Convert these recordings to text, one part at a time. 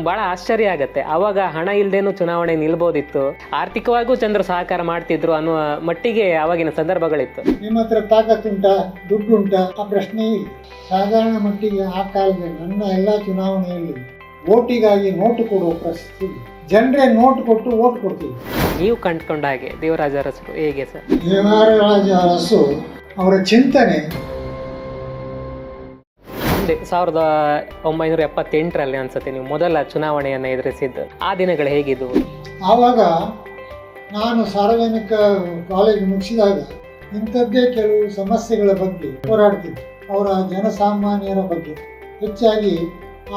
ಭಾಳ ಆಶ್ಚರ್ಯ ಆಗತ್ತೆ. ಆವಾಗ ಹಣ ಇಲ್ಲದೇನು ಚುನಾವಣೆ ನಿಲ್ಬೋದಿತ್ತು, ಆರ್ಥಿಕವಾಗೂ ಜನರು ಸಹಕಾರ ಮಾಡ್ತಿದ್ರು ಅನ್ನುವ ಮಟ್ಟಿಗೆ ಆವಾಗಿನ ಸಂದರ್ಭಗಳಿತ್ತು. ನಿಮ್ಮ ಹತ್ರ ತಾಕತ್ತುಂಟಾ, ದುಡ್ಡು ಉಂಟಾ, ಆ ಪ್ರಶ್ನೆ ಇಲ್ಲ. ಸಾಧಾರಣ ಮಟ್ಟಿಗೆ ಆ ಕಾಲದಲ್ಲಿ ನನ್ನ ಎಲ್ಲ ಚುನಾವಣೆಯಲ್ಲಿ ಓಟಿಗಾಗಿ ನೋಟು ಕೊಡುವ ಪರಿಸ್ಥಿತಿ ಇಲ್ಲ. ಜನರೇ ನೋಟು ಕೊಟ್ಟು ಓಟ್ ಕೊಡ್ತೀವಿ. ನೀವು ಕಂಡುಕೊಂಡ ಹಾಗೆ ದೇವರಾಜ ಅರಸರು ಹೇಗೆ ಸರ್? ದೇವರಾಜ ಅರಸು ಅವರ ಚಿಂತನೆ 1978ರಲ್ಲಿ ಅನ್ಸುತ್ತೆ ನೀವು ಮೊದಲ ಚುನಾವಣೆಯನ್ನು ಎದುರಿಸಿದ್ದು. ಆ ದಿನಗಳು ಹೇಗಿದ್ದವು? ಆವಾಗ ನಾನು ಸಾರ್ವಜನಿಕ ಕಾಲೇಜು ಮುಗಿಸಿದಾಗ ಇಂಥದ್ದೇ ಕೆಲವು ಸಮಸ್ಯೆಗಳ ಬಗ್ಗೆ ಹೋರಾಡ್ತಿದ್ದೆ. ಅವರ ಜನಸಾಮಾನ್ಯರ ಬಗ್ಗೆ, ಹೆಚ್ಚಾಗಿ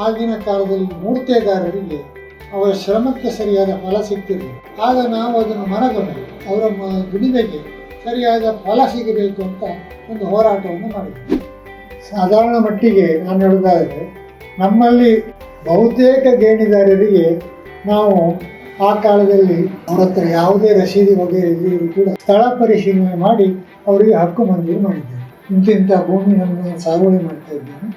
ಆಗಿನ ಕಾಲದಲ್ಲಿ ಮೂರ್ತೆದಾರರಿಗೆ ಅವರ ಶ್ರಮಕ್ಕೆ ಸರಿಯಾದ ಫಲ ಸಿಗ್ತಿರಲಿಲ್ಲ. ಆಗ ನಾವು ಅದನ್ನು ಮನಗಂಡು ಅವರ ದುಡಿಮೆಗೆ ಸರಿಯಾದ ಫಲ ಸಿಗಬೇಕು ಅಂತ ಒಂದು ಹೋರಾಟವನ್ನು ಮಾಡಿದ್ವಿ. ಸಾಧಾರಣ ಮಟ್ಟಿಗೆ ನಾನು ಹೇಳೋದಾದರೆ ನಮ್ಮಲ್ಲಿ ಬಹುತೇಕ ಗೇಣಿದಾರರಿಗೆ ನಾವು ಆ ಕಾಲದಲ್ಲಿ ಅವ್ರ ಹತ್ರ ಯಾವುದೇ ರಸೀದಿ ವಗೇರೆ ಕೂಡ ಸ್ಥಳ ಪರಿಶೀಲನೆ ಮಾಡಿ ಅವರಿಗೆ ಹಕ್ಕು ಮಂಜೂರು ಮಾಡಿದ್ದೇವೆ. ಇಂಥ ಭೂಮಿ ನನ್ನ ಸಾಗುವಳಿ ಮಾಡ್ತಾ ಇದ್ದೇನೆ,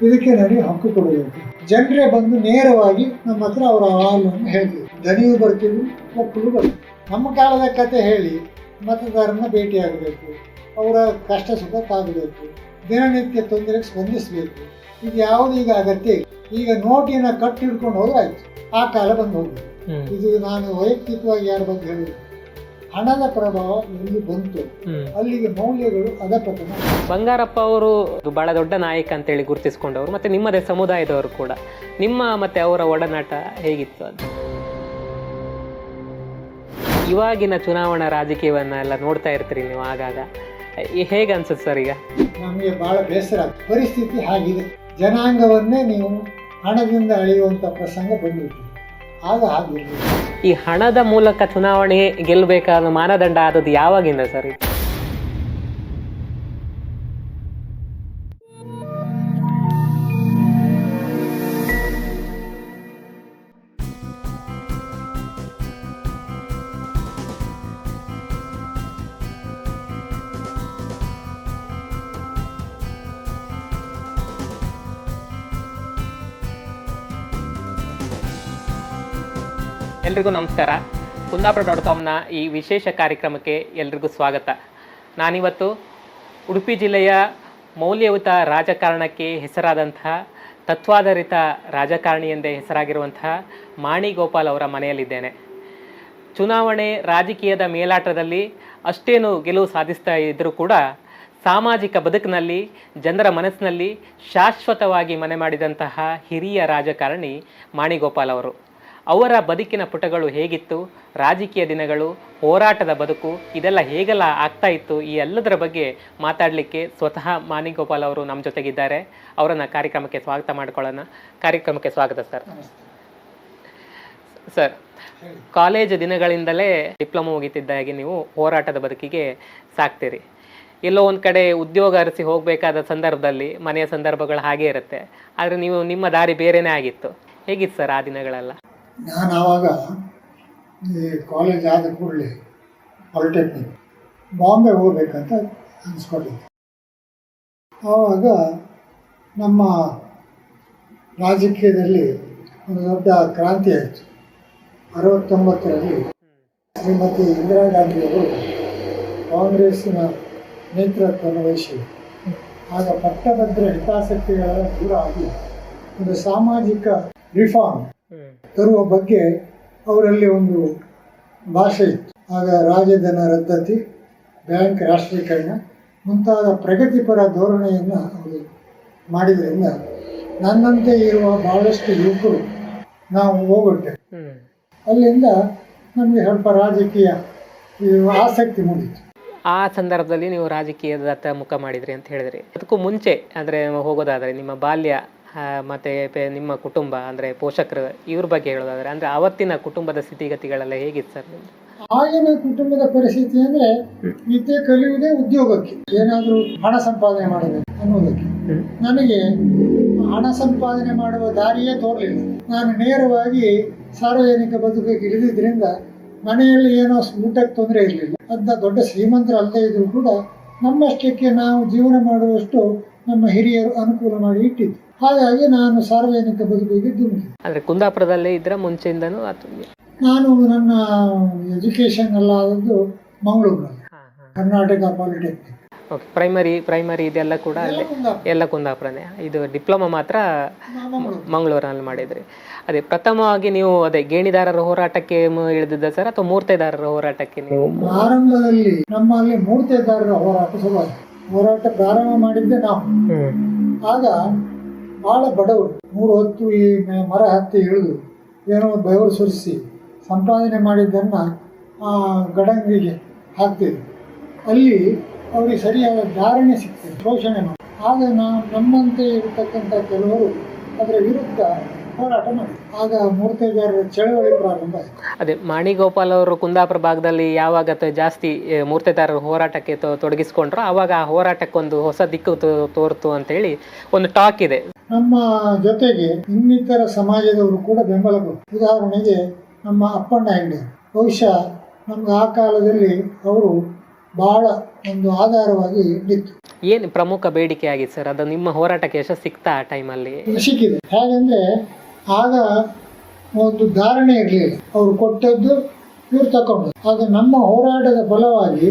ಇದಕ್ಕೆ ನನಗೆ ಹಕ್ಕು ಕೊಡಬೇಕು. ಜನರೇ ಬಂದು ನೇರವಾಗಿ ನಮ್ಮ ಹತ್ರ ಅವರ ಅಹವಾಲನ್ನು ಹೇಳ್ತೀವಿ. ದನಿಯು ಬರ್ತೀವಿ, ಒಕ್ಕಲು ಬರ್ತೀವಿ. ನಮ್ಮ ಕಾಲದ ಕತೆ ಹೇಳಿ ಮತದಾರರನ್ನ ಭೇಟಿಯಾಗಬೇಕು, ಅವರ ಕಷ್ಟ ಸುಖಕ್ಕಾಗಬೇಕು, ದಿನನಿತ್ಯ ತೊಂದರೆಗೆ ಸ್ಪಂದಿಸಬೇಕು. ಇದು ಯಾವುದು ಈಗ ಅಗತ್ಯ ಇಲ್ಲ. ಈಗ ನೋಟಿನ ಕಟ್ಟು ಹಿಡ್ಕೊಂಡು ಹೋದ್ರೆ ಆಯ್ತು, ಆ ಕಾಲ ಬಂದು ಹೋಗ್ಬೇಕು. ಇದು ನಾನು ವೈಯಕ್ತಿಕವಾಗಿ ಯಾರ ಬಗ್ಗೆ ಹೇಳಿದೆ, ಹಣದ ಪ್ರಭಾವ ಎಲ್ಲಿ ಬಂತು ಅಲ್ಲಿಗೆ ಮೌಲ್ಯಗಳು ಅಧಪತನ. ಬಂಗಾರಪ್ಪ ಅವರು ಬಹಳ ದೊಡ್ಡ ನಾಯಕ ಅಂತೇಳಿ ಗುರುತಿಸ್ಕೊಂಡವರು, ಮತ್ತೆ ನಿಮ್ಮದೇ ಸಮುದಾಯದವರು ಕೂಡ. ನಿಮ್ಮ ಮತ್ತೆ ಅವರ ಒಡನಾಟ ಹೇಗಿತ್ತು ಅಂತ? ಇವಾಗಿನ ಚುನಾವಣಾ ರಾಜಕೀಯವನ್ನೆಲ್ಲ ನೋಡ್ತಾ ಇರ್ತೀರಿ ನೀವು, ಆಗಾಗ ಹೇಗೆ ಅನ್ಸುತ್ತೆ ಸರ್? ಈಗ ನಮಗೆ ಬಹಳ ಬೇಸರ, ಪರಿಸ್ಥಿತಿ ಹಾಗಿದೆ. ಜನಾಂಗವನ್ನೇ ನೀವು ಹಣದಿಂದ ಅಳೆಯುವಂಥ ಪ್ರಸಂಗ ಬಂದಿತ್ತು. ಆಗ ಹಾಗಿರಲಿಲ್ಲ. ಈ ಹಣದ ಮೂಲಕ ಚುನಾವಣೆ ಗೆಲ್ಲಬೇಕಾದ ಮಾನದಂಡ ಆದದ್ದು ಯಾವಾಗಿಂದ ಸರ್? ಎಲ್ರಿಗೂ ನಮಸ್ಕಾರ. ಕುಂದಾಪುರ.comನ ಈ ವಿಶೇಷ ಕಾರ್ಯಕ್ರಮಕ್ಕೆ ಎಲ್ರಿಗೂ ಸ್ವಾಗತ. ನಾನಿವತ್ತು ಉಡುಪಿ ಜಿಲ್ಲೆಯ ಮೌಲ್ಯಯುತ ರಾಜಕಾರಣಕ್ಕೆ ಹೆಸರಾದಂತಹ ತತ್ವಾಧಾರಿತ ರಾಜಕಾರಣಿ ಎಂದೇ ಹೆಸರಾಗಿರುವಂತಹ ಮಾಣಿ ಗೋಪಾಲ್ ಅವರ ಮನೆಯಲ್ಲಿದ್ದೇನೆ. ಚುನಾವಣೆ ರಾಜಕೀಯದ ಮೇಲಾಟದಲ್ಲಿ ಅಷ್ಟೇನು ಗೆಲುವು ಸಾಧಿಸ್ತಾ ಇದ್ದರೂ ಕೂಡ ಸಾಮಾಜಿಕ ಬದುಕಿನಲ್ಲಿ ಜನರ ಮನಸ್ಸಿನಲ್ಲಿ ಶಾಶ್ವತವಾಗಿ ಮನೆ ಮಾಡಿದಂತಹ ಹಿರಿಯ ರಾಜಕಾರಣಿ ಮಾಣಿ ಗೋಪಾಲ್ ಅವರು. ಅವರ ಬದುಕಿನ ಪುಟಗಳು ಹೇಗಿತ್ತು, ರಾಜಕೀಯ ದಿನಗಳು, ಹೋರಾಟದ ಬದುಕು, ಇದೆಲ್ಲ ಹೇಗೆಲ್ಲ ಆಗ್ತಾ ಇತ್ತು, ಈ ಎಲ್ಲದರ ಬಗ್ಗೆ ಮಾತಾಡಲಿಕ್ಕೆ ಸ್ವತಃ ಮಾಣಿ ಗೋಪಾಲ್ ಅವರು ನಮ್ಮ ಜೊತೆಗಿದ್ದಾರೆ. ಅವರನ್ನು ಕಾರ್ಯಕ್ರಮಕ್ಕೆ ಸ್ವಾಗತ ಮಾಡ್ಕೊಳ್ಳೋಣ. ಕಾರ್ಯಕ್ರಮಕ್ಕೆ ಸ್ವಾಗತ ಸರ್. ಸರ್, ಕಾಲೇಜು ದಿನಗಳಿಂದಲೇ ಡಿಪ್ಲೊಮಾ ಮುಗಿತಿದ್ದಾಗೆ ನೀವು ಹೋರಾಟದ ಬದುಕಿಗೆ ಸಾಕ್ತೀರಿ. ಎಲ್ಲೋ ಒಂದು ಕಡೆ ಉದ್ಯೋಗ ಅರಸಿ ಹೋಗಬೇಕಾದ ಸಂದರ್ಭದಲ್ಲಿ ಮನೆಯ ಸಂದರ್ಭಗಳು ಹಾಗೇ ಇರುತ್ತೆ, ಆದರೆ ನೀವು ನಿಮ್ಮ ದಾರಿ ಬೇರೆಯೇ ಆಗಿತ್ತು. ಹೇಗಿತ್ತು ಸರ್ ಆ ದಿನಗಳೆಲ್ಲ? ನಾನು ಆವಾಗ ಈ ಕಾಲೇಜ್ ಆದ ಕೂಡಲೇ ಪಾಲಿಟೆಕ್ನಿಕ್ ಬಾಂಬೆ ಹೋಗ್ಬೇಕಂತ ಅನಿಸ್ಕೊಂಡಿದ್ದೆ. ಆವಾಗ ನಮ್ಮ ರಾಜಕೀಯದಲ್ಲಿ ಒಂದು ದೊಡ್ಡ ಕ್ರಾಂತಿ ಆಯಿತು. 69ರಲ್ಲಿ ಶ್ರೀಮತಿ ಇಂದಿರಾ ಗಾಂಧಿಯವರು ಕಾಂಗ್ರೆಸ್ಸಿನ ನೇತೃತ್ವವನ್ನು ವಹಿಸಿದರು. ಆಗ ಪಟ್ಟಭದ್ರ ಹಿತಾಸಕ್ತಿಗಳ ದೂರ ಆಗಿ ಒಂದು ಸಾಮಾಜಿಕ ರಿಫಾರ್ಮ್ ತರುವ ಬಗ್ಗೆ ಅವರಲ್ಲಿ ಒಂದು ಭಾಷೆ ಇತ್ತು. ಆಗ ರಾಜಧನ ರದ್ದತಿ, ಬ್ಯಾಂಕ್ ರಾಷ್ಟ್ರೀಕರಣ ಮುಂತಾದ ಪ್ರಗತಿಪರ ಧೋರಣೆಯನ್ನು ಅವರು ಮಾಡಿದ್ರಿಂದ ನನ್ನಂತೆ ಇರುವ ಬಹಳಷ್ಟು ಯುವಕರು ನಾವು ಹೋಗ್ಬಿಟ್ಟೆ. ಅಲ್ಲಿಂದ ನಮಗೆ ಸ್ವಲ್ಪ ರಾಜಕೀಯ ಆಸಕ್ತಿ ಮೂಡಿತು. ಆ ಸಂದರ್ಭದಲ್ಲಿ ನೀವು ರಾಜಕೀಯದತ್ತ ಮುಖ ಮಾಡಿದ್ರಿ ಅಂತ ಹೇಳಿದ್ರಿ. ಅದಕ್ಕೂ ಮುಂಚೆ ಅಂದರೆ ಹೋಗೋದಾದರೆ ನಿಮ್ಮ ಬಾಲ್ಯ ಮತ್ತು ನಿಮ್ಮ ಕುಟುಂಬ ಅಂದರೆ ಪೋಷಕರು ಇವ್ರ ಬಗ್ಗೆ ಹೇಳೋದಾದರೆ ಅಂದರೆ ಆವತ್ತಿನ ಕುಟುಂಬದ ಸ್ಥಿತಿಗತಿಗಳೆಲ್ಲ ಹೇಗಿತ್ತು ಸರ್ ನಿಮ್ಮದು? ಆಗಿನ ಕುಟುಂಬದ ಪರಿಸ್ಥಿತಿ ಅಂದರೆ ವಿದ್ಯೆ ಕಲಿಯುವುದೇ ಉದ್ಯೋಗಕ್ಕೆ, ಏನಾದರೂ ಹಣ ಸಂಪಾದನೆ ಮಾಡಬೇಕು ಅನ್ನೋದಕ್ಕೆ. ನನಗೆ ಹಣ ಸಂಪಾದನೆ ಮಾಡುವ ದಾರಿಯೇ ತೋರಲಿಲ್ಲ. ನಾನು ನೇರವಾಗಿ ಸಾರ್ವಜನಿಕ ಬದುಕಿಗೆ ಇಳಿದಿದ್ದರಿಂದ ಮನೆಯಲ್ಲಿ ಏನೋ ಊಟಕ್ಕೆ ತೊಂದರೆ ಇರಲಿಲ್ಲ. ಅದನ್ನ ದೊಡ್ಡ ಶ್ರೀಮಂತರು ಅಲ್ಲದೇ ಇದ್ರೂ ಕೂಡ ನಮ್ಮಷ್ಟಕ್ಕೆ ನಾವು ಜೀವನ ಮಾಡುವಷ್ಟು ನಮ್ಮ ಹಿರಿಯರು ಅನುಕೂಲ ಮಾಡಿ ಇಟ್ಟಿದ್ದು. ಹಾಗಾಗಿ ನಾನು ಸಾರ್ವಜನಿಕ ಬದುಕಿಗೆ ಧುಮುಕಿದೆ. ಅಂದರೆ ಕುಂದಾಪುರದಲ್ಲೇ ಇದ್ರೆ ಮುಂಚೆಯಿಂದನೂ ನಾನು ನನ್ನ ಎಜುಕೇಷನ್ ಎಲ್ಲ ಆದದ್ದು ಮಂಗಳೂರಿನಲ್ಲಿ, ಕರ್ನಾಟಕ ಪಾಲಿಟೆಕ್ನಿಕ್. ಓಕೆ, ಪ್ರೈಮರಿ ಇದೆಲ್ಲ ಕೂಡ ಅಲ್ಲೇ, ಎಲ್ಲ ಕುಂದಾಪುರನೇ. ಇದು ಡಿಪ್ಲೊಮಾ ಮಾತ್ರ ಮಂಗಳೂರಿನಲ್ಲಿ ಮಾಡಿದ್ರಿ. ಅದೇ ಪ್ರಥಮವಾಗಿ ನೀವು ಗೇಣಿದಾರರ ಹೋರಾಟಕ್ಕೆ ಇಳಿದಿದ್ದ ಸರ್, ಅಥವಾ ಮೂರ್ತೆದಾರರ ಹೋರಾಟಕ್ಕೆ ನೀವು? ಪ್ರಾರಂಭದಲ್ಲಿ ನಮ್ಮಲ್ಲಿ ಮೂರ್ತೆದಾರರ ಹೋರಾಟ ಶುರುವಾಯಿತು. ಹೋರಾಟ ಪ್ರಾರಂಭ ಮಾಡಿದ್ದೆ ನಾವು. ಆಗ ಬಹಳ ಬಡವರು 3 ಹೊತ್ತು ಈ ಮರ ಹತ್ತಿ ಇಳಿದು ಏನೋ ಬೆವರು ಸುರಿಸಿ ಸಂಪಾದನೆ ಮಾಡಿದ್ದನ್ನು ಗಡಂಗಿಗೆ ಹಾಕ್ತಿದ್ರು. ಅಲ್ಲಿ ಅವರಿಗೆ ಸರಿಯಾದ ಧಾರಣೆ ಸಿಗ್ತದೆ, ಶೋಷಣೆ ಮಾಡಿ. ಆಗ ನಮ್ಮಂತೆ ಇರತಕ್ಕಂಥ ಕೆಲವರು ಅದರ ವಿರುದ್ಧ ಹೋರಾಟ ಮಾಡಿದ್ರು. ಆಗ ಮೂರ್ತೆದಾರರ ಚಳವಳಿ ಪ್ರಾರಂಭ ಆಯಿತು. ಅದೇ ಮಾಣಿಗೋಪಾಲ್ ಅವರು ಕುಂದಾಪುರ ಭಾಗದಲ್ಲಿ ಯಾವಾಗ ಜಾಸ್ತಿ ಮೂರ್ತೆದಾರರ ಹೋರಾಟಕ್ಕೆ ತೊಡಗಿಸ್ಕೊಂಡ್ರು, ಆವಾಗ ಆ ಹೋರಾಟಕ್ಕೊಂದು ಹೊಸ ದಿಕ್ಕು ತೋರ್ತು ಅಂತೇಳಿ ಒಂದು ಟಾಕ್ ಇದೆ. ನಮ್ಮ ಜೊತೆಗೆ ಇನ್ನಿತರ ಸಮಾಜದವರು ಕೂಡ ಬೆಂಬಲ ಕೊಟ್ಟರು. ಉದಾಹರಣೆಗೆ ನಮ್ಮ ಅಪ್ಪಣ್ಣ ಹೆಗ್ಡೆ, ಬಹುಶಃ ನಮ್ಗೆ ಆ ಕಾಲದಲ್ಲಿ ಅವರು ಬಹಳ ಒಂದು ಆಧಾರವಾಗಿ ನಿಂತು. ಏನು ಪ್ರಮುಖ ಬೇಡಿಕೆ ಆಗಿತ್ತು ಸರ್ ಅದು ನಿಮ್ಮ ಹೋರಾಟಕ್ಕೆ ಯಶಸ್ಸು ಸಿಗ್ತಾ ಆ ಟೈಮಲ್ಲಿ? ಸಿಕ್ಕಿದೆ. ಹೇಗೆಂದರೆ ಆಗ ಒಂದು ಧಾರಣೆ ಇರಲಿಲ್ಲ, ಅವರು ಕೊಟ್ಟದ್ದು ಇವ್ರು ತಗೊಂಡು. ಆಗ ನಮ್ಮ ಹೋರಾಟದ ಫಲವಾಗಿ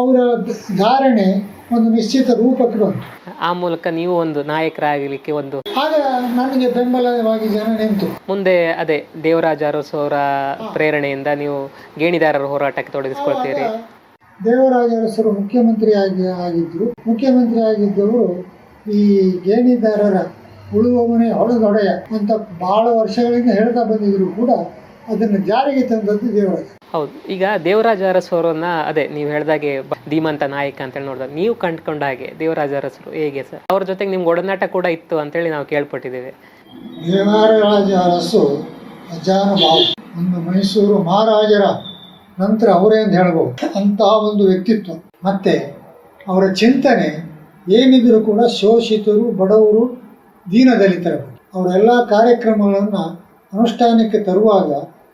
ಅವರ ಧಾರಣೆ ಒಂದು ನಿಶ್ಚಿತ ರೂಪಕ್ಕೆ ಬಂತು. ಆ ಮೂಲಕ ನೀವು ಒಂದು ನಾಯಕರಾಗಲಿಕ್ಕೆ ಒಂದು ಆಗ ನನಗೆ ಬೆಂಬಲವಾಗಿ ಜನ ನಿಂತು. ಮುಂದೆ ದೇವರಾಜ ಅರಸು ಅವರ ಪ್ರೇರಣೆಯಿಂದ ನೀವು ಗೇಣಿದಾರರ ಹೋರಾಟಕ್ಕೆ ತೊಡಗಿಸ್ಕೊಳ್ತೀರಿ. ದೇವರಾಜ ಅರಸರು ಮುಖ್ಯಮಂತ್ರಿ ಮುಖ್ಯಮಂತ್ರಿ ಆಗಿದ್ದವರು ಈ ಗೇಣಿದಾರರ ಉಳುವವನೇ ಹೊಳದೊಡೆಯ ಅಂತ ಬಹಳ ವರ್ಷಗಳಿಂದ ಹೇಳ್ತಾ ಬಂದಿದ್ರು ಕೂಡ ಅದನ್ನು ಜಾರಿಗೆ ತಂದದ್ದು ದೇವರಾಜ. ಹೌದು. ಈಗ ದೇವರಾಜ ಅರಸು ಅವರನ್ನ ನೀವು ಹೇಳ್ದಾಗೆ ಧೀಮಂತ ನಾಯಕ ಅಂತೇಳಿ ನೋಡಿದಾಗ ನೀವು ಕಂಡುಕೊಂಡ ಹಾಗೆ ದೇವರಾಜ ಅರಸರು ಹೇಗೆ ಸರ್? ಅವ್ರ ಜೊತೆಗೆ ನಿಮ್ಗೆ ಒಡನಾಟ ಕೂಡ ಇತ್ತು ಅಂತೇಳಿ ನಾವು ಕೇಳ್ಪಟ್ಟಿದ್ದೇವೆ. ದೇವರಾಜ ಅರಸು ಅಜಾನುಭಾವ, ಒಂದು ಮೈಸೂರು ಮಹಾರಾಜರ ನಂತರ ಅವರೇ ಅಂತ ಹೇಳ್ಬೋದು. ಅಂತಹ ಒಂದು ವ್ಯಕ್ತಿತ್ವ. ಮತ್ತೆ ಅವರ ಚಿಂತನೆ ಏನಿದ್ರು ಕೂಡ ಶೋಷಿತರು, ಬಡವರು, ದೀನದಲಿತರ ಬಗ್ಗೆ ಅವರೆಲ್ಲ ಕಾರ್ಯಕ್ರಮಗಳನ್ನು ಅನುಷ್ಠಾನಕ್ಕೆ ತರುವಾಗ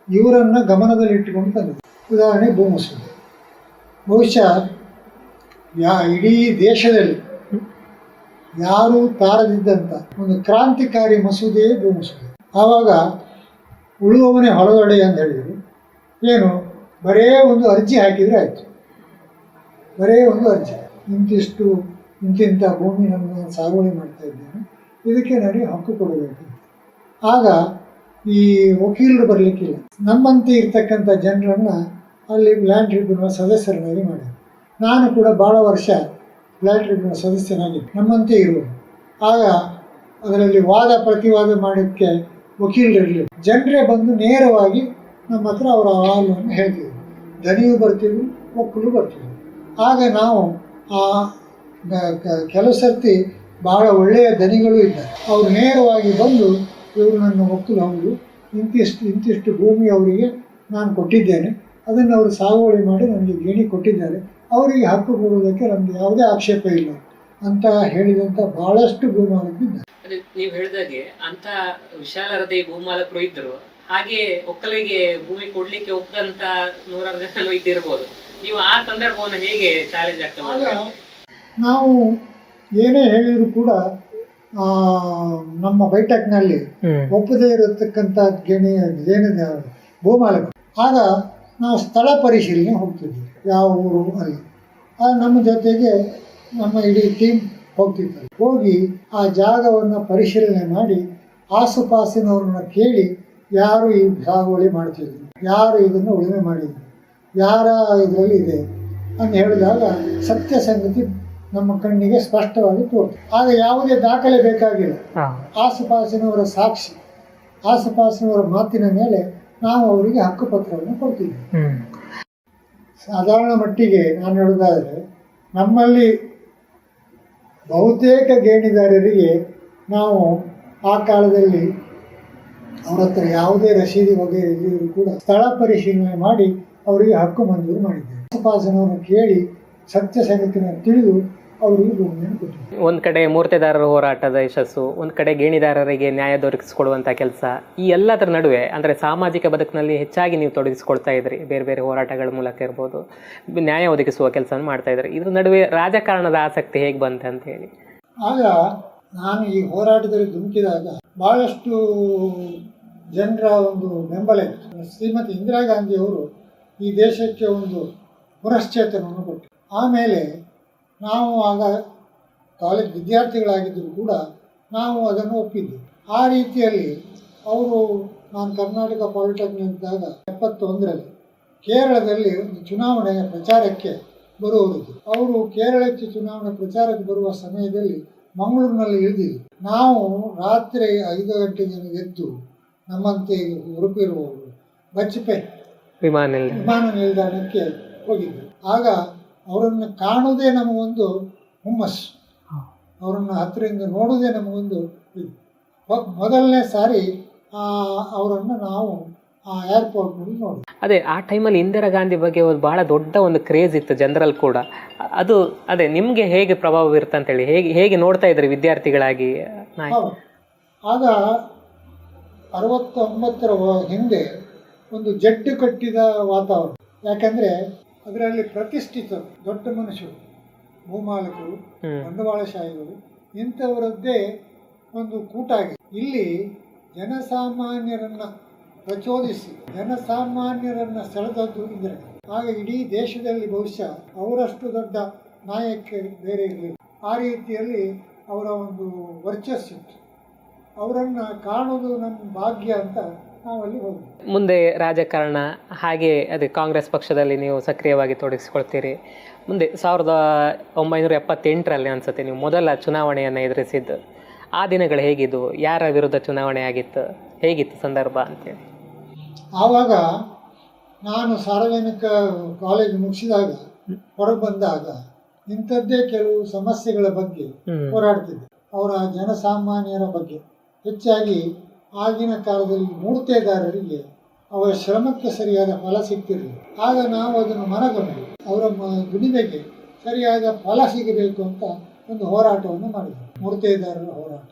ಇವರನ್ನು ಗಮನದಲ್ಲಿಟ್ಟುಕೊಂಡು ತಂದಿದೆ. ಉದಾಹರಣೆ ಭೂಮಸೂದೆ. ಬಹುಶಃ ಇಡೀ ದೇಶದಲ್ಲಿ ಯಾರೂ ತಾರದಿದ್ದಂಥ ಒಂದು ಕ್ರಾಂತಿಕಾರಿ ಮಸೂದೆಯೇ ಭೂಮಸೂದೆ. ಆವಾಗ ಉಳುವವನೇ ಹೊಳದೊಡೆ ಅಂತ ಹೇಳಿದರು. ಏನು, ಬರೇ ಒಂದು ಅರ್ಜಿ ಹಾಕಿದರೆ ಆಯಿತು. ಬರೇ ಒಂದು ಅರ್ಜಿ, ಇಂತಿಂಥ ಭೂಮಿ ನಾನು ಸಾಗುವಳಿ ಮಾಡ್ತಾ ಇದ್ದೇನೆ, ಇದಕ್ಕೆ ನನಗೆ ಹಕ್ಕು ಕೊಡಬೇಕು. ಆಗ ಈ ವಕೀಲರು ಬರಲಿಕ್ಕಿಲ್ಲ. ನಮ್ಮಂತೆ ಇರ್ತಕ್ಕಂಥ ಜನರನ್ನು ಅಲ್ಲಿ ಲ್ಯಾಂಡ್ ಟ್ರಿಬ್ಯುನಲ್ ಸದಸ್ಯರನ್ನಾಗಿ ಮಾಡಿದ್ರು. ನಾನು ಕೂಡ ಭಾಳ ವರ್ಷ ಲ್ಯಾಂಡ್ ಟ್ರಿಬ್ಯುನಲ್ ಸದಸ್ಯನಾಗಿದ್ದೆ, ನಮ್ಮಂತೆ ಇರುವುದು. ಆಗ ಅದರಲ್ಲಿ ವಾದ ಪ್ರತಿವಾದ ಮಾಡೋಕ್ಕೆ ವಕೀಲರಿರಲಿಲ್ಲ. ಜನರೇ ಬಂದು ನೇರವಾಗಿ ನಮ್ಮ ಹತ್ರ ಅವರ ಅಹವಾಲನ್ನು ಹೇಳ್ತಿದ್ರು. ದನಿಯೂ ಬರ್ತಿದ್ರು, ಒಕ್ಕಲು ಬರ್ತಿದ್ರು. ಆಗ ನಾವು ಕೆಲವು ಸರ್ತಿ ಬಹಳ ಒಳ್ಳೆಯ ದನಿಗಳು ಇದ್ದಾರೆ. ಅವರು ನೇರವಾಗಿ ಬಂದು ಇವರು ನನ್ನ ಒಕ್ಕಲು, ಹೌದು, ಇಂತಿಷ್ಟು ಭೂಮಿ ಅವರಿಗೆ ನಾನು ಕೊಟ್ಟಿದ್ದೇನೆ, ಅದನ್ನು ಅವರು ಸಾಗುವಳಿ ಮಾಡಿ ನನಗೆ ಗೇಣಿ ಕೊಟ್ಟಿದ್ದಾರೆ, ಅವರಿಗೆ ಹಕ್ಕು ಕೊಡುವುದಕ್ಕೆ ನಮಗೆ ಯಾವುದೇ ಆಕ್ಷೇಪ ಇಲ್ಲ ಅಂತ ಹೇಳಿದಂಥ ಬಹಳಷ್ಟು ಭೂಮಾಲಕರಿದ್ದಾರೆ. ನೀವು ಹೇಳಿದಾಗೆ ಅಂತ ವಿಶಾಲ ಹೃದಯ ಭೂಮಾಲಕರು ಇದ್ದರು. ಹಾಗೆ ಒಕ್ಕಲಿಗೆ ಭೂಮಿ ಕೊಡ್ಲಿಕ್ಕೆ ಒಪ್ಪದಂತ 100 ಜನ ಇದ್ದಿರ್ಬೋದು. ನೀವು ಆ ಸಂದರ್ಭವನ್ನು ಹೇಗೆ ಚಾಲೆಂಜ್ ಆಗ್ತದೆ? ನಾವು ಏನೇ ಹೇಳಿದ್ರು ಕೂಡ ನಮ್ಮ ಬೈಠಕ್ನಲ್ಲಿ ಒಪ್ಪದೇ ಇರತಕ್ಕಂಥ ಏನಿದೆ ಭೂಮಾಲಕ, ಆಗ ನಾವು ಸ್ಥಳ ಪರಿಶೀಲನೆ ಹೋಗ್ತಿದ್ವಿ, ಯಾವ ಊರು ಅಲ್ಲಿ. ಆಗ ನಮ್ಮ ಜೊತೆಗೆ ನಮ್ಮ ಇಡೀ ಟೀಮ್ ಹೋಗ್ತಿದ್ವಿ. ಹೋಗಿ ಆ ಜಾಗವನ್ನು ಪರಿಶೀಲನೆ ಮಾಡಿ ಆಸುಪಾಸಿನವ್ರನ್ನ ಕೇಳಿ ಯಾರು ಈ ಸಾಗುವಳಿ ಮಾಡ್ತಿದ್ರು, ಯಾರು ಇದನ್ನು ಉಳುಮೆ ಮಾಡಿದ್ರು, ಯಾರ ಇದರಲ್ಲಿ ಇದೆ ಅಂತ ಹೇಳಿದಾಗ ಸತ್ಯ ಸಂಗತಿ ನಮ್ಮ ಕಣ್ಣಿಗೆ ಸ್ಪಷ್ಟವಾಗಿ ತೋರ್ತದೆ. ಆಗ ಯಾವುದೇ ದಾಖಲೆ ಬೇಕಾಗಿಲ್ಲ. ಆಸುಪಾಸಿನವರ ಸಾಕ್ಷಿ, ಆಸುಪಾಸಿನವರ ಮಾತಿನ ಮೇಲೆ ನಾವು ಅವರಿಗೆ ಹಕ್ಕುಪತ್ರವನ್ನು ಕೊಡ್ತೀವಿ. ಸಾಧಾರಣ ಮಟ್ಟಿಗೆ ನಾನು ಹೇಳೋದಾದರೆ ನಮ್ಮಲ್ಲಿ ಬಹುತೇಕ ಗೇಣಿದಾರರಿಗೆ ನಾವು ಆ ಕಾಲದಲ್ಲಿ ಅವ್ರ ಹತ್ರ ಯಾವುದೇ ರಸೀದಿ ವಗೈರೆ ಇದ್ದರೂ ಕೂಡ ಸ್ಥಳ ಪರಿಶೀಲನೆ ಮಾಡಿ ಅವರಿಗೆ ಹಕ್ಕು ಮಂಜೂರು ಮಾಡಿದ್ದೇವೆ. ಆಸುಪಾಸಿನವನ್ನು ಕೇಳಿ ಸತ್ಯ ಸಂಗತಿಯನ್ನು ತಿಳಿದು ಅವರಿಗೆ ಭೂಮಿಯನ್ನು ಕೊಟ್ಟಿದ್ದಾರೆ. ಒಂದು ಕಡೆ ಮೂರ್ತೆದಾರರ ಹೋರಾಟದ ಯಶಸ್ಸು, ಒಂದು ಕಡೆ ಗೇಣಿದಾರರಿಗೆ ನ್ಯಾಯ ದೊರಕಿಸಿಕೊಡುವಂಥ ಕೆಲಸ, ಈ ಎಲ್ಲದರ ನಡುವೆ ಅಂದರೆ ಸಾಮಾಜಿಕ ಬದುಕಿನಲ್ಲಿ ಹೆಚ್ಚಾಗಿ ನೀವು ತೊಡಗಿಸಿಕೊಳ್ತಾ ಇದ್ರಿ. ಬೇರೆ ಬೇರೆ ಹೋರಾಟಗಳ ಮೂಲಕ ಇರ್ಬೋದು, ನ್ಯಾಯ ಒದಗಿಸುವ ಕೆಲಸ ಮಾಡ್ತಾ ಇದ್ರಿ. ಇದ್ರ ನಡುವೆ ರಾಜಕಾರಣದ ಆಸಕ್ತಿ ಹೇಗೆ ಬಂತೆ ಅಂತ ಹೇಳಿ? ಆಗ ನಾನು ಈ ಹೋರಾಟದಲ್ಲಿ ಧುಮುಕಿದಾಗ ಭಾಳಷ್ಟು ಜನರ ಒಂದು ಬೆಂಬಲ ಇತ್ತು. ಶ್ರೀಮತಿ ಇಂದಿರಾ ಗಾಂಧಿಯವರು ಈ ದೇಶಕ್ಕೆ ಒಂದು ಪುನಶ್ಚೇತನವನ್ನು ಕೊಟ್ಟರು. ಆಮೇಲೆ ನಾವು ಆಗ ಕಾಲೇಜ್ ವಿದ್ಯಾರ್ಥಿಗಳಾಗಿದ್ದರೂ ಕೂಡ ನಾವು ಅದನ್ನು ಒಪ್ಪಿದ್ವಿ. ಆ ರೀತಿಯಲ್ಲಿ ಅವರು, ನಾನು ಕರ್ನಾಟಕ ಪಾಲಿಟೆಕ್ನಿಕ್ ಇದ್ದಾಗ 71ರಲ್ಲಿ ಕೇರಳದಲ್ಲಿ ಒಂದು ಚುನಾವಣೆಯ ಪ್ರಚಾರಕ್ಕೆ ಬರುವವರಿದ್ದರು. ಅವರು ಕೇರಳಕ್ಕೆ ಚುನಾವಣೆ ಪ್ರಚಾರಕ್ಕೆ ಬರುವ ಸಮಯದಲ್ಲಿ ಮಂಗಳೂರಿನಲ್ಲಿ ಇಳಿದಿದ್ದರು. ನಾವು ರಾತ್ರಿ 5 ಗಂಟೆಗೆ ಎದ್ದು ನಮ್ಮಂತೆ ಹುರುಪಿರುವವರು ಬಚ್ಚಪೆ ವಿಮಾನ ನಿಲ್ದಾಣಕ್ಕೆ ಹೋಗಿದ್ದರು. ಆಗ ಅವರನ್ನು ಕಾಣುವುದೇ ನಮಗೊಂದು ಹುಮ್ಮಸ್ಸು, ಅವರನ್ನು ಹತ್ತಿರದಿಂದ ನೋಡುವುದೇ ನಮಗೊಂದು ಇದು. ಮೊದಲನೇ ಸಾರಿ ಅವರನ್ನು ನಾವು ಆ ಏರ್ಪೋರ್ಟ್ನಲ್ಲಿ ನೋಡಿ. ಅದೇ ಆ ಟೈಮಲ್ಲಿ ಇಂದಿರಾ ಗಾಂಧಿ ಬಗ್ಗೆ ಒಂದು ಬಹಳ ದೊಡ್ಡ ಒಂದು ಕ್ರೇಜ್ ಇತ್ತು ಜನರಲ್ಲಿ ಕೂಡ. ಅದು ಅದೇ ನಿಮಗೆ ಹೇಗೆ ಪ್ರಭಾವ ಬೀರುತ್ತೆ ಅಂತೇಳಿ ಹೇಗೆ ನೋಡ್ತಾ ಇದ್ರಿ ವಿದ್ಯಾರ್ಥಿಗಳಾಗಿ? ಆಗ 69ರ ಹಿಂದೆ ಒಂದು ಜಡ್ಡು ಕಟ್ಟಿದ ವಾತಾವರಣ. ಯಾಕಂದರೆ ಅದರಲ್ಲಿ ಪ್ರತಿಷ್ಠಿತರು, ದೊಡ್ಡ ಮನುಷ್ಯರು, ಭೂಮಾಲಕರು, ಬಂಡವಾಳಶಾಹಿಗಳು, ಇಂಥವರದ್ದೇ ಒಂದು ಕೂಟ ಆಗಿದೆ. ಇಲ್ಲಿ ಜನಸಾಮಾನ್ಯರನ್ನು ಪ್ರಚೋದಿಸಿ ಜನಸಾಮಾನ್ಯರನ್ನು ಸೆಳೆದದ್ದು ಇಂದಿರಾ. ಆಗ ಇಡೀ ದೇಶದಲ್ಲಿ ಬಹುಶಃ ಅವರಷ್ಟು ದೊಡ್ಡ ನಾಯಕ ಬೇರೆ ಇರಲಿಲ್ಲ. ಆ ರೀತಿಯಲ್ಲಿ ಅವರ ಒಂದು ವರ್ಚಸ್ಸಿತ್ತು. ಅವರನ್ನು ಕಾಣೋದು ನಮ್ಮ ಭಾಗ್ಯ ಅಂತ ನಾವಲ್ಲಿ ಹೋದ್ವಿ. ಮುಂದೆ ರಾಜಕಾರಣ ಹಾಗೆ ಅದೇ ಕಾಂಗ್ರೆಸ್ ಪಕ್ಷದಲ್ಲಿ ನೀವು ಸಕ್ರಿಯವಾಗಿ ತೊಡಗಿಸಿಕೊಳ್ತೀರಿ. ಮುಂದೆ 1978ರಲ್ಲಿ ಅನಿಸುತ್ತೆ ನೀವು ಮೊದಲ ಚುನಾವಣೆಯನ್ನು ಎದುರಿಸಿದ್ದು. ಆ ದಿನಗಳು ಹೇಗಿದ್ದು? ಯಾರ ವಿರುದ್ಧ ಚುನಾವಣೆ ಆಗಿತ್ತು? ಹೇಗಿತ್ತು ಸಂದರ್ಭ ಅಂತೇಳಿ? ಆವಾಗ ನಾನು ಸಾರ್ವಜನಿಕ ಕಾಲೇಜ್ ಮುಗಿಸಿದಾಗ ಹೊರಗೆ ಬಂದಾಗ ಇಂಥದ್ದೇ ಕೆಲವು ಸಮಸ್ಯೆಗಳ ಬಗ್ಗೆ ಹೋರಾಡ್ತಿದ್ದೆ. ಅವರ ಜನಸಾಮಾನ್ಯರ ಬಗ್ಗೆ, ಹೆಚ್ಚಾಗಿ ಆಗಿನ ಕಾಲದಲ್ಲಿ ಮೂರ್ತೆದಾರರಿಗೆ ಅವರ ಶ್ರಮಕ್ಕೆ ಸರಿಯಾದ ಫಲ ಸಿಗ್ತಿರಲಿಲ್ಲ. ಆಗ ನಾವು ಅದನ್ನು ಮನಗಂಡು ಅವರ ದುಡಿಮೆಗೆ ಸರಿಯಾದ ಫಲ ಸಿಗಬೇಕು ಅಂತ ಒಂದು ಹೋರಾಟವನ್ನು ಮಾಡಿದ್ವಿ, ಮೂರ್ತೆದಾರರ ಹೋರಾಟ.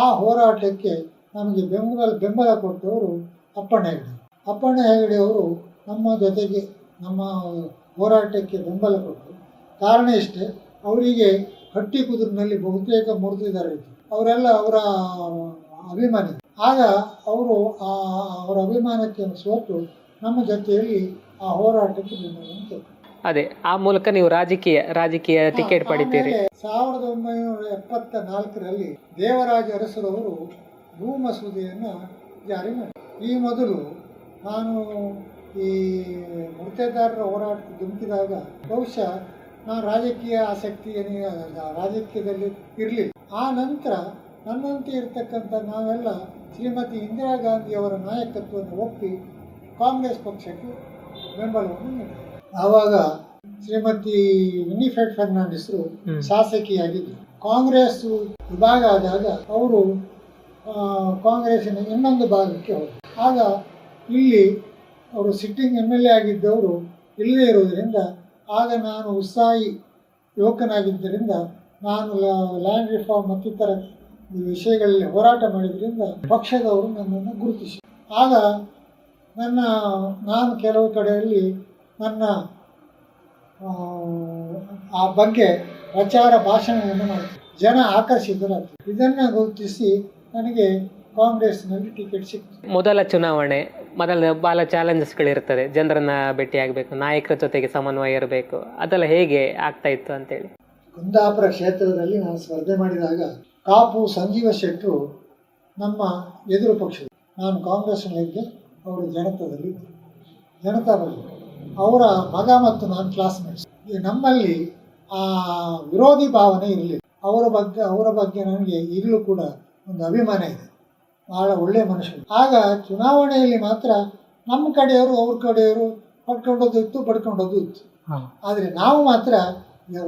ಆ ಹೋರಾಟಕ್ಕೆ ನಮಗೆ ಬೆಂಬಲ ಕೊಟ್ಟವರು ಅಪ್ಪಣ್ಣ ಹೆಗಡೆ ಅವರು ನಮ್ಮ ಜೊತೆಗೆ ನಮ್ಮ ಹೋರಾಟಕ್ಕೆ ಬೆಂಬಲ ಕೊಟ್ಟರು. ಕಾರಣ ಇಷ್ಟೇ, ಅವರಿಗೆ ಹಟ್ಟಿ ಕುದುರಿನಲ್ಲಿ ಬಹುತೇಕ ಮೂರ್ತಿದಾರರಿದ್ದರು, ಅವರೆಲ್ಲ ಅವರ ಅಭಿಮಾನಿ. ಆಗ ಅವರು ಅವರ ಅಭಿಮಾನಕ್ಕೆ ಸೋತು ನಮ್ಮ ಜೊತೆಯಲ್ಲಿ ಆ ಹೋರಾಟಕ್ಕೆ ಬೆಂಬಲವನ್ನು ಕೊಟ್ಟರು. ಅದೇ ಆ ಮೂಲಕ ನೀವು ರಾಜಕೀಯ ಟಿಕೆಟ್ ಪಡಿತೀರಿ. 1974ರಲ್ಲಿ ದೇವರಾಜ ಅರಸರವರು ಭೂ ಮಸೂದೆಯನ್ನು ಜಾರಿ ಮಾಡಿದರು. ಈ ಮೊದಲು ನಾನು ಈ ಮೂರ್ತೆದಾರರ ಹೋರಾಟಕ್ಕೆ ಧುಮುಕಿದಾಗ ಬಹುಶಃ ನಾನು ರಾಜಕೀಯ ರಾಜಕೀಯದಲ್ಲಿ ಇರಲಿಲ್ಲ. ಆ ನಂತರ ನನ್ನಂತೆ ಇರತಕ್ಕಂಥ ನಾವೆಲ್ಲ ಶ್ರೀಮತಿ ಇಂದಿರಾ ಗಾಂಧಿಯವರ ನಾಯಕತ್ವವನ್ನು ಒಪ್ಪಿ ಕಾಂಗ್ರೆಸ್ ಪಕ್ಷಕ್ಕೆ ಬೆಂಬಲವನ್ನು ನೀಡಿದರು. ಆವಾಗ ಶ್ರೀಮತಿ ವಿನಿಫೆಡ್ ಫರ್ನಾಂಡಿಸರು ಶಾಸಕಿಯಾಗಿದ್ದರು. ಕಾಂಗ್ರೆಸ್ ವಿಭಾಗ ಆದಾಗ ಅವರು ಕಾಂಗ್ರೆಸ್ಸಿನ ಇನ್ನೊಂದು ಭಾಗಕ್ಕೆ ಹೋದರು. ಆಗ ಇಲ್ಲಿ ಅವರು ಸಿಟ್ಟಿಂಗ್ MLA ಆಗಿದ್ದವರು ಇಲ್ಲದೇ ಇರುವುದರಿಂದ, ಆಗ ನಾನು ಉತ್ಸಾಹಿ ಯುವಕನಾಗಿದ್ದರಿಂದ ನಾನು ಲ್ಯಾಂಡ್ ರಿಫಾರ್ಮ್ ಮತ್ತಿತರ ವಿಷಯಗಳಲ್ಲಿ ಹೋರಾಟ ಮಾಡಿದ್ರಿಂದ ಪಕ್ಷದವರು ನನ್ನನ್ನು ಗುರುತಿಸಿ, ಆಗ ನಾನು ಕೆಲವು ಕಡೆಯಲ್ಲಿ ನನ್ನ ಆ ಬಗ್ಗೆ ಪ್ರಚಾರ ಭಾಷಣವನ್ನು ಮಾಡಿದೆ. ಜನ ಆಕರ್ಷಿತರಾಗ್ತದೆ. ಇದನ್ನು ಗುರುತಿಸಿ ನನಗೆ ಕಾಂಗ್ರೆಸ್ನಲ್ಲಿ ಟಿಕೆಟ್ ಸಿಕ್ತು. ಮೊದಲ ಚುನಾವಣೆ, ಭಾಳ ಚಾಲೆಂಜಸ್ಗಳಿರ್ತದೆ. ಜನರನ್ನ ಭೇಟಿಯಾಗಬೇಕು, ನಾಯಕರ ಜೊತೆಗೆ ಸಮನ್ವಯ ಇರಬೇಕು, ಅದೆಲ್ಲ ಹೇಗೆ ಆಗ್ತಾ ಇತ್ತು ಅಂತೇಳಿ? ಕುಂದಾಪುರ ಕ್ಷೇತ್ರದಲ್ಲಿ ನಾನು ಸ್ಪರ್ಧೆ ಮಾಡಿದಾಗ ಕಾಪು ಸಂಜೀವ ಶೆಟ್ಟರು ನಮ್ಮ ಎದುರು ಪಕ್ಷದ, ನಾನು ಕಾಂಗ್ರೆಸ್ನಲ್ಲಿದ್ದೆ, ಅವರು ಜನತಾ ಬಗ್ಗೆ ಅವರ ಮಗ ಮತ್ತು ನಾನು ಕ್ಲಾಸ್ಮೇಟ್ಸ್. ನಮ್ಮಲ್ಲಿ ಆ ವಿರೋಧಿ ಭಾವನೆ ಇರಲಿಲ್ಲ. ಅವರ ಬಗ್ಗೆ ನನಗೆ ಈಗಲೂ ಕೂಡ ಒಂದು ಅಭಿಮಾನ ಇದೆ. ಭಾಳ ಒಳ್ಳೆಯ ಮನುಷ್ಯರು. ಆಗ ಚುನಾವಣೆಯಲ್ಲಿ ಮಾತ್ರ ನಮ್ಮ ಕಡೆಯವರು ಅವ್ರ ಕಡೆಯವರು ಪಡ್ಕೊಂಡೋದು ಇತ್ತು, ಬಡ್ಕೊಂಡೋದು ಇತ್ತು. ಆದರೆ ನಾವು ಮಾತ್ರ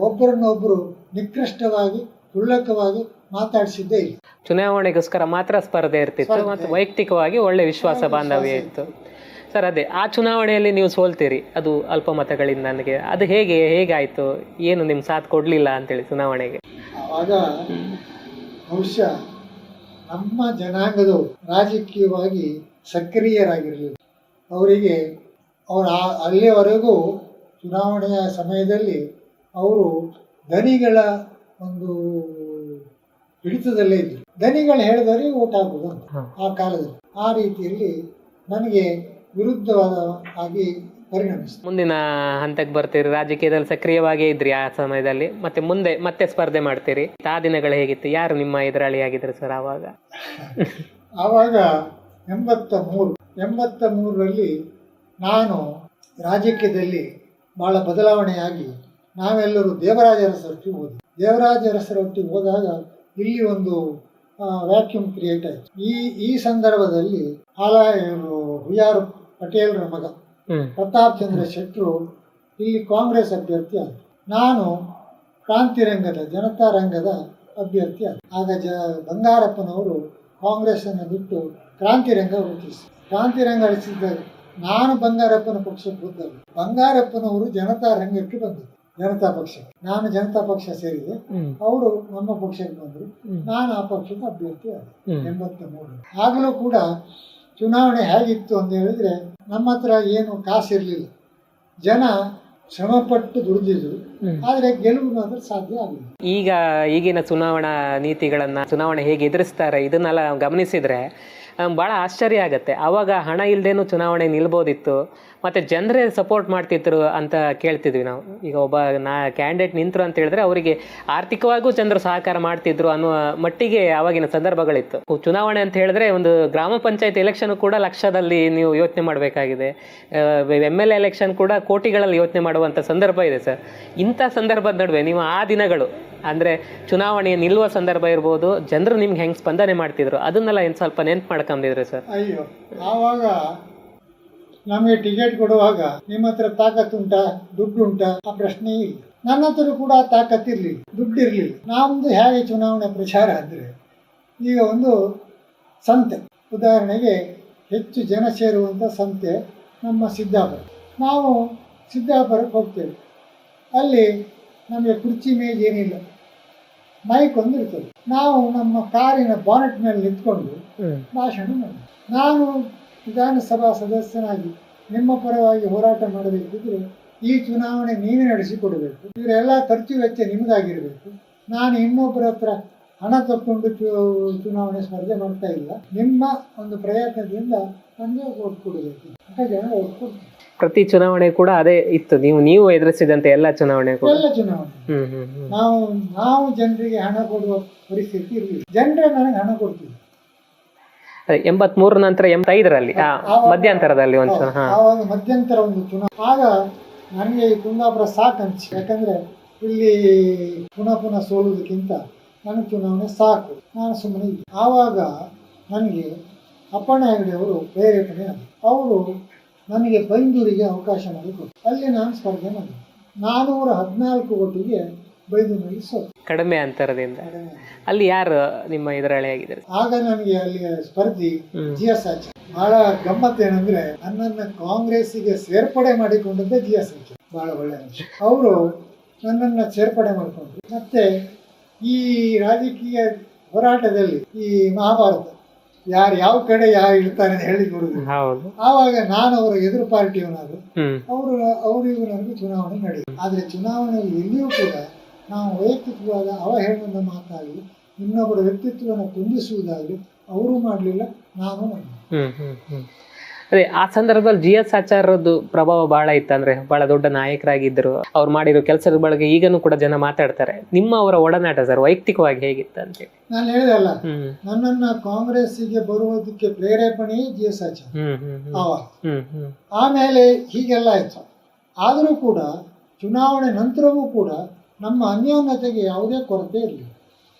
ಒಬ್ಬರನ್ನೊಬ್ಬರು ನಿಕೃಷ್ಟವಾಗಿ ಕ್ಷುಲ್ಲಕವಾಗಿ ಮಾತಾಡಿಸಿದ್ದೇ ಇಲ್ಲ. ಚುನಾವಣೆಗೋಸ್ಕರ ಮಾತ್ರ ಸ್ಪರ್ಧೆ ಇರ್ತಿತ್ತು ಮತ್ತು ವೈಯಕ್ತಿಕವಾಗಿ ಒಳ್ಳೆ ವಿಶ್ವಾಸ ಬಾಂಧವ್ಯ ಇತ್ತು. ಸರ್, ಅದೇ ಆ ಚುನಾವಣೆಯಲ್ಲಿ ನೀವು ಸೋಲ್ತೀರಿ, ಅದು ಅಲ್ಪ ಮತಗಳಿಂದ. ನನಗೆ ಅದು ಹೇಗಾಯಿತು? ಏನು ನಿಮ್ಮ ಸಾಥ್ ಕೊಡಲಿಲ್ಲ ಅಂತೇಳಿ ಚುನಾವಣೆಗೆ? ಆವಾಗ ಬಹುಶಃ ನಮ್ಮ ಜನಾಂಗದವರು ರಾಜಕೀಯವಾಗಿ ಸಕ್ರಿಯರಾಗಿರಲಿಲ್ಲ. ಅವರಿಗೆ ಅಲ್ಲಿಯವರೆಗೂ ಚುನಾವಣೆಯ ಸಮಯದಲ್ಲಿ ಅವರು ಧನಿಗಳ ಒಂದು ಹಿಡಿತದಲ್ಲೇ ಇದ್ರು. ಧನಿಗಳು ಹೇಳಿದವರಿಗೆ ಓಟ್ ಹಾಕುವುದು ಅಂತ ಆ ಕಾಲದಲ್ಲಿ. ಆ ರೀತಿಯಲ್ಲಿ ನನಗೆ ವಿರುದ್ಧವಾದ ಆಗಿ ಪರಿಣಮಿಸಿತು. ಮುಂದಿನ ಹಂತಕ್ಕೆ ಬರ್ತೀರಿ, ರಾಜಕೀಯದಲ್ಲಿ ಸಕ್ರಿಯವಾಗೇ ಇದ್ರಿ ಆ ಸಮಯದಲ್ಲಿ, ಮತ್ತೆ ಮುಂದೆ ಮತ್ತೆ ಸ್ಪರ್ಧೆ ಮಾಡ್ತೀರಿ. ಆ ದಿನಗಳು ಹೇಗಿತ್ತು? ಯಾರು ನಿಮ್ಮ ಎದುರಾಳಿ ಆಗಿದ್ರು ಸರ್ ಆವಾಗ? ಆವಾಗ 83ರಲ್ಲಿ ನಾನು ರಾಜಕೀಯದಲ್ಲಿ ಬಹಳ ಬದಲಾವಣೆಯಾಗಿ ನಾವೆಲ್ಲರೂ ದೇವರಾಜ ಅರಸರೊಟ್ಟಿಗೆ ಹೋದ್ವಿ. ದೇವರಾಜ ಅರಸರೊಟ್ಟಿಗೆ ಹೋದಾಗ ಇಲ್ಲಿ ಒಂದು ವ್ಯಾಕ್ಯೂಮ್ ಕ್ರಿಯೇಟ್ ಆಯಿತು. ಈ ಸಂದರ್ಭದಲ್ಲಿ ಹುಯ್ಯಾರ್ ಪಟೇಲ್ರ ಮಗ ಪ್ರತಾಪ್ ಚಂದ್ರ ಶೆಟ್ಟರು ಇಲ್ಲಿ ಕಾಂಗ್ರೆಸ್ ಅಭ್ಯರ್ಥಿ ಆದರು. ನಾನು ಕ್ರಾಂತಿರಂಗದ ಜನತಾ ರಂಗದ ಅಭ್ಯರ್ಥಿ ಆದ. ಆಗ ಬಂಗಾರಪ್ಪನವರು ಕಾಂಗ್ರೆಸ್ಸನ್ನು ಬಿಟ್ಟು ಕ್ರಾಂತಿರಂಗ ರಚಿಸಿದರು. ಕ್ರಾಂತಿರಂಗ ರಚಿಸಿದಾಗ ನಾನು ಬಂಗಾರಪ್ಪನ ಪಕ್ಷಕ್ಕೆ ಹೋದಾಗ ಬಂಗಾರಪ್ಪನವರು ಜನತಾ ರಂಗಕ್ಕೆ ಬಂದರು, ಜನತಾ ಪಕ್ಷಕ್ಕೆ. ನಾನು ಜನತಾ ಪಕ್ಷ ಸೇರಿದೆ, ಅವರು ನಮ್ಮ ಪಕ್ಷಕ್ಕೆ ಬಂದರು. ನಾನು ಆ ಪಕ್ಷದ ಅಭ್ಯರ್ಥಿ ಆದ 83. ಆಗಲೂ ಕೂಡ ಚುನಾವಣೆ ಹೇಗಿತ್ತು ಅಂತ ಹೇಳಿದ್ರೆ, ನಮ್ಮ ಹತ್ರ ಏನು ಕಾಸಿರಲಿಲ್ಲ, ಜನ ಶ್ರಮಪಟ್ಟು ದುಡಿದಿದ್ರು, ಆದರೆ ಗೆಲುವು ಮಾತ್ರ ಸಾಧ್ಯ ಆಗಲಿಲ್ಲ. ಈಗಿನ ಚುನಾವಣಾ ನೀತಿಗಳನ್ನ, ಚುನಾವಣೆ ಹೇಗೆ ಎದುರಿಸ್ತಾರೆ ಇದನ್ನೆಲ್ಲ ಗಮನಿಸಿದ್ರೆ ಭಾಳ ಆಶ್ಚರ್ಯ ಆಗುತ್ತೆ. ಆವಾಗ ಹಣ ಇಲ್ಲದೇನು ಚುನಾವಣೆ ನಿಲ್ಬೋದಿತ್ತು, ಮತ್ತು ಜನರೇ ಸಪೋರ್ಟ್ ಮಾಡ್ತಿದ್ರು ಅಂತ ಕೇಳ್ತಿದ್ವಿ ನಾವು. ಈಗ ಒಬ್ಬ ಕ್ಯಾಂಡಿಡೇಟ್ ನಿಂತರು ಅಂತ ಹೇಳಿದ್ರೆ ಅವರಿಗೆ ಆರ್ಥಿಕವಾಗೂ ಜನರು ಸಹಕಾರ ಮಾಡ್ತಿದ್ರು ಅನ್ನುವ ಮಟ್ಟಿಗೆ ಆವಾಗಿನ ಸಂದರ್ಭಗಳಿತ್ತು. ಚುನಾವಣೆ ಅಂತ ಹೇಳಿದ್ರೆ ಒಂದು ಗ್ರಾಮ ಪಂಚಾಯತ್ ಎಲೆಕ್ಷನ್ ಕೂಡ ಲಕ್ಷದಲ್ಲಿ ನೀವು ಯೋಚನೆ ಮಾಡಬೇಕಾಗಿದೆ. MLA ಎಲೆಕ್ಷನ್ ಕೂಡ ಕೋಟಿಗಳಲ್ಲಿ ಯೋಚನೆ ಮಾಡುವಂಥ ಸಂದರ್ಭ ಇದೆ ಸರ್. ಇಂಥ ಸಂದರ್ಭದ ನಡುವೆ ನೀವು ಆ ದಿನಗಳು ಅಂದರೆ ಚುನಾವಣೆ ನಿಲ್ಲುವ ಸಂದರ್ಭ ಇರ್ಬೋದು, ಜನರು ನಿಮ್ಗೆ ಹೆಂಗೆ ಸ್ಪಂದನೆ ಮಾಡ್ತಿದ್ರು ಅದನ್ನೆಲ್ಲ ಏನು ಸ್ವಲ್ಪ ನೆನ್ಪು ಮಾಡ್ಕೊಂಡಿದ್ರೆ ಸರ್? ಅಯ್ಯೋ, ಆವಾಗ ನಮಗೆ ಟಿಕೆಟ್ ಕೊಡುವಾಗ ನಿಮ್ಮ ಹತ್ರ ತಾಕತ್ತುಂಟಾ, ದುಡ್ಡು ಉಂಟಾ, ಆ ಪ್ರಶ್ನೆ ಇಲ್ಲ. ನನ್ನ ಹತ್ರ ಕೂಡ ತಾಕತ್ತಿರಲಿಲ್ಲ, ದುಡ್ಡು ಇರಲಿಲ್ಲ. ನಮ್ಮದು ಹೇಗೆ ಚುನಾವಣೆ ಪ್ರಚಾರ ಅಂದರೆ, ಈಗ ಒಂದು ಸಂತೆ, ಉದಾಹರಣೆಗೆ ಹೆಚ್ಚು ಜನ ಸೇರುವಂಥ ಸಂತೆ ನಮ್ಮ ಸಿದ್ದಾಪುರ. ನಾವು ಸಿದ್ದಾಪುರಕ್ಕೆ ಹೋಗ್ತೇವೆ. ಅಲ್ಲಿ ನಮಗೆ ಕುರ್ಚಿ ಮೇಜ್ ಏನಿಲ್ಲ, ಮೈಕ್ ಒಂದು ಇರ್ತದೆ. ನಾವು ನಮ್ಮ ಕಾರಿನ ಬಾನೆಟ್ ಮೇಲೆ ನಿಂತ್ಕೊಂಡು ಭಾಷಣ ಮಾಡಿ, ನಾನು ವಿಧಾನಸಭಾ ಸದಸ್ಯನಾಗಿ ನಿಮ್ಮ ಪರವಾಗಿ ಹೋರಾಟ ಮಾಡಬೇಕಿದ್ರೆ ಈ ಚುನಾವಣೆ ನೀವೇ ನಡೆಸಿಕೊಡಬೇಕು, ಇವರೆಲ್ಲ ಖರ್ಚು ವೆಚ್ಚ ನಿಮಗಾಗಿರಬೇಕು. ನಾನು ಇನ್ನೊಬ್ಬರ ಹತ್ರ ಹಣ ತಕ್ಕೊಂಡು ಚುನಾವಣೆ ಸ್ಪರ್ಧೆ ಮಾಡ್ತಾ ಇಲ್ಲ, ನಿಮ್ಮ ಒಂದು ಪ್ರಯತ್ನದಿಂದ ನನಗೆ ಓಟ್ ಕೊಡಬೇಕು ಅಂತ ಜನ ಓಟ್ ಕೊಡ್ತಾರೆ. ಪ್ರತಿ ಚುನಾವಣೆ ಕೂಡ ಅದೇ ಇತ್ತು, ನೀವು ಎದುರಿಸಿದಂತೆ ಎಲ್ಲ ಚುನಾವಣೆ ನಾವು ಜನರಿಗೆ ಹಣ ಕೊಡುವ ಪರಿಸ್ಥಿತಿ ಇರಲಿಲ್ಲ. ಜನರೇ ನನಗೆ ಹಣ ಕೊಡ್ತೀವಿ. 83 ನಂತರ 85ರಲ್ಲಿ ಮಧ್ಯಂತರದಲ್ಲಿ ಆವಾಗ ಮಧ್ಯಂತರ ಒಂದು ಚುನಾವಣೆ. ಆಗ ನನಗೆ ಈ ಕುಂದಾಪುರ ಸಾಕು ಅನಿಸಿ, ಯಾಕಂದ್ರೆ ಇಲ್ಲಿ ಪುನಃ ಸೋಲುವುದಕ್ಕಿಂತ ನನಗೆ ಚುನಾವಣೆ ಸಾಕು, ನಾನು ಸುಮ್ಮನೆ ಇದ್ದೆ. ಆವಾಗ ನನಗೆ ಅಪ್ಪಣ್ಣ ಹೆಗಡೆ ಅವರು ಪ್ರೇರೇಪಣೆ ಆದರು. ಅವರು ನನಗೆ ಬೈಂದೂರಿಗೆ ಅವಕಾಶ ಮಾಡಿಕೊಟ್ಟು ಅಲ್ಲಿ ನಾನು ಸ್ಪರ್ಧೆ ಮಾಡಿದೆ. 414 ಓಟಿಗೆ ಬೈಂದೂರಿನಲ್ಲಿ ಸೋತು, ಕಡಿಮೆ ಅಂತರದಿಂದ. ಅಲ್ಲಿ ಯಾರು ನಿಮ್ಮ ಎದುರಾಳಿ ಆಗಿದ್ದಾರೆ? ಆಗ ನನಗೆ ಅಲ್ಲಿ ಸ್ಪರ್ಧಿ GS ಆಚಾರ್ಯ. ಬಹಳ ಗಮ್ಮತ್ತೇನೆಂದ್ರೆ, ನನ್ನನ್ನು ಕಾಂಗ್ರೆಸ್ಸಿಗೆ ಸೇರ್ಪಡೆ ಮಾಡಿಕೊಂಡದ್ದೇ GS ಆಚಾರ್ಯ. ಬಹಳ ಒಳ್ಳೆಯ ಅಂಶ. ಅವರು ನನ್ನನ್ನು ಸೇರ್ಪಡೆ ಮಾಡಿಕೊಂಡ್ರು. ಮತ್ತೆ ಈ ರಾಜಕೀಯ ಹೋರಾಟದಲ್ಲಿ ಈ ಮಹಾಭಾರತ ಯಾರು ಯಾವ ಕಡೆ ಯಾರು ಇರ್ತಾರೆ ಅಂತ ಹೇಳಿ ಕೊಡುದು. ಆವಾಗ ನಾನು ಅವರ ಎದುರು ಪಾರ್ಟಿಯವನಾದ್ರು, ಅವರು ನನಗೆ ಚುನಾವಣೆ ನಡೆಯಿತು. ಆದರೆ ಚುನಾವಣೆಯಲ್ಲಿ ಎಲ್ಲಿಯೂ ಕೂಡ ನಾವು ವೈಯಕ್ತಿಕವಾದ ಅವಹೇಳನದ ಮಾತಾಗಲಿ, ಇನ್ನೊಬ್ಬರ ವ್ಯಕ್ತಿತ್ವವನ್ನು ಕುಂದಿಸುವುದಾಗಲಿ ಅವರು ಮಾಡಲಿಲ್ಲ, ನಾನು ಮಾಡಿದೆ. ಅದೇ ಆ ಸಂದರ್ಭದಲ್ಲಿ GS ಆಚಾರ್ಯರದ್ದು ಪ್ರಭಾವ ಬಹಳ ಇತ್ತು. ಅಂದ್ರೆ ಬಹಳ ದೊಡ್ಡ ನಾಯಕರಾಗಿದ್ದರು. ಅವ್ರು ಮಾಡಿರೋ ಕೆಲಸದ ಬಗ್ಗೆ ಈಗನೂ ಕೂಡ ಜನ ಮಾತಾಡ್ತಾರೆ. ನಿಮ್ಮ ಅವರ ಒಡನಾಟ ಸರ್ ವೈಯಕ್ತಿಕವಾಗಿ ಹೇಗಿತ್ತು ಅಂತ? ನಾನು ಹೇಳಿದಲ್ಲ, ನನ್ನನ್ನ ಕಾಂಗ್ರೆಸ್ಸಿಗೆ ಬರುವುದಕ್ಕೆ ಪ್ರೇರೇಪಣೆ GS ಆಚಾರ್ಯ. ಆಮೇಲೆ ಹೀಗೆಲ್ಲ ಆಯ್ತು. ಆದರೂ ಕೂಡ ಚುನಾವಣೆ ನಂತರವೂ ಕೂಡ ನಮ್ಮ ಅನ್ಯೋನ್ಯತೆಗೆ ಯಾವುದೇ ಕೊರತೆ ಇರಲಿಲ್ಲ.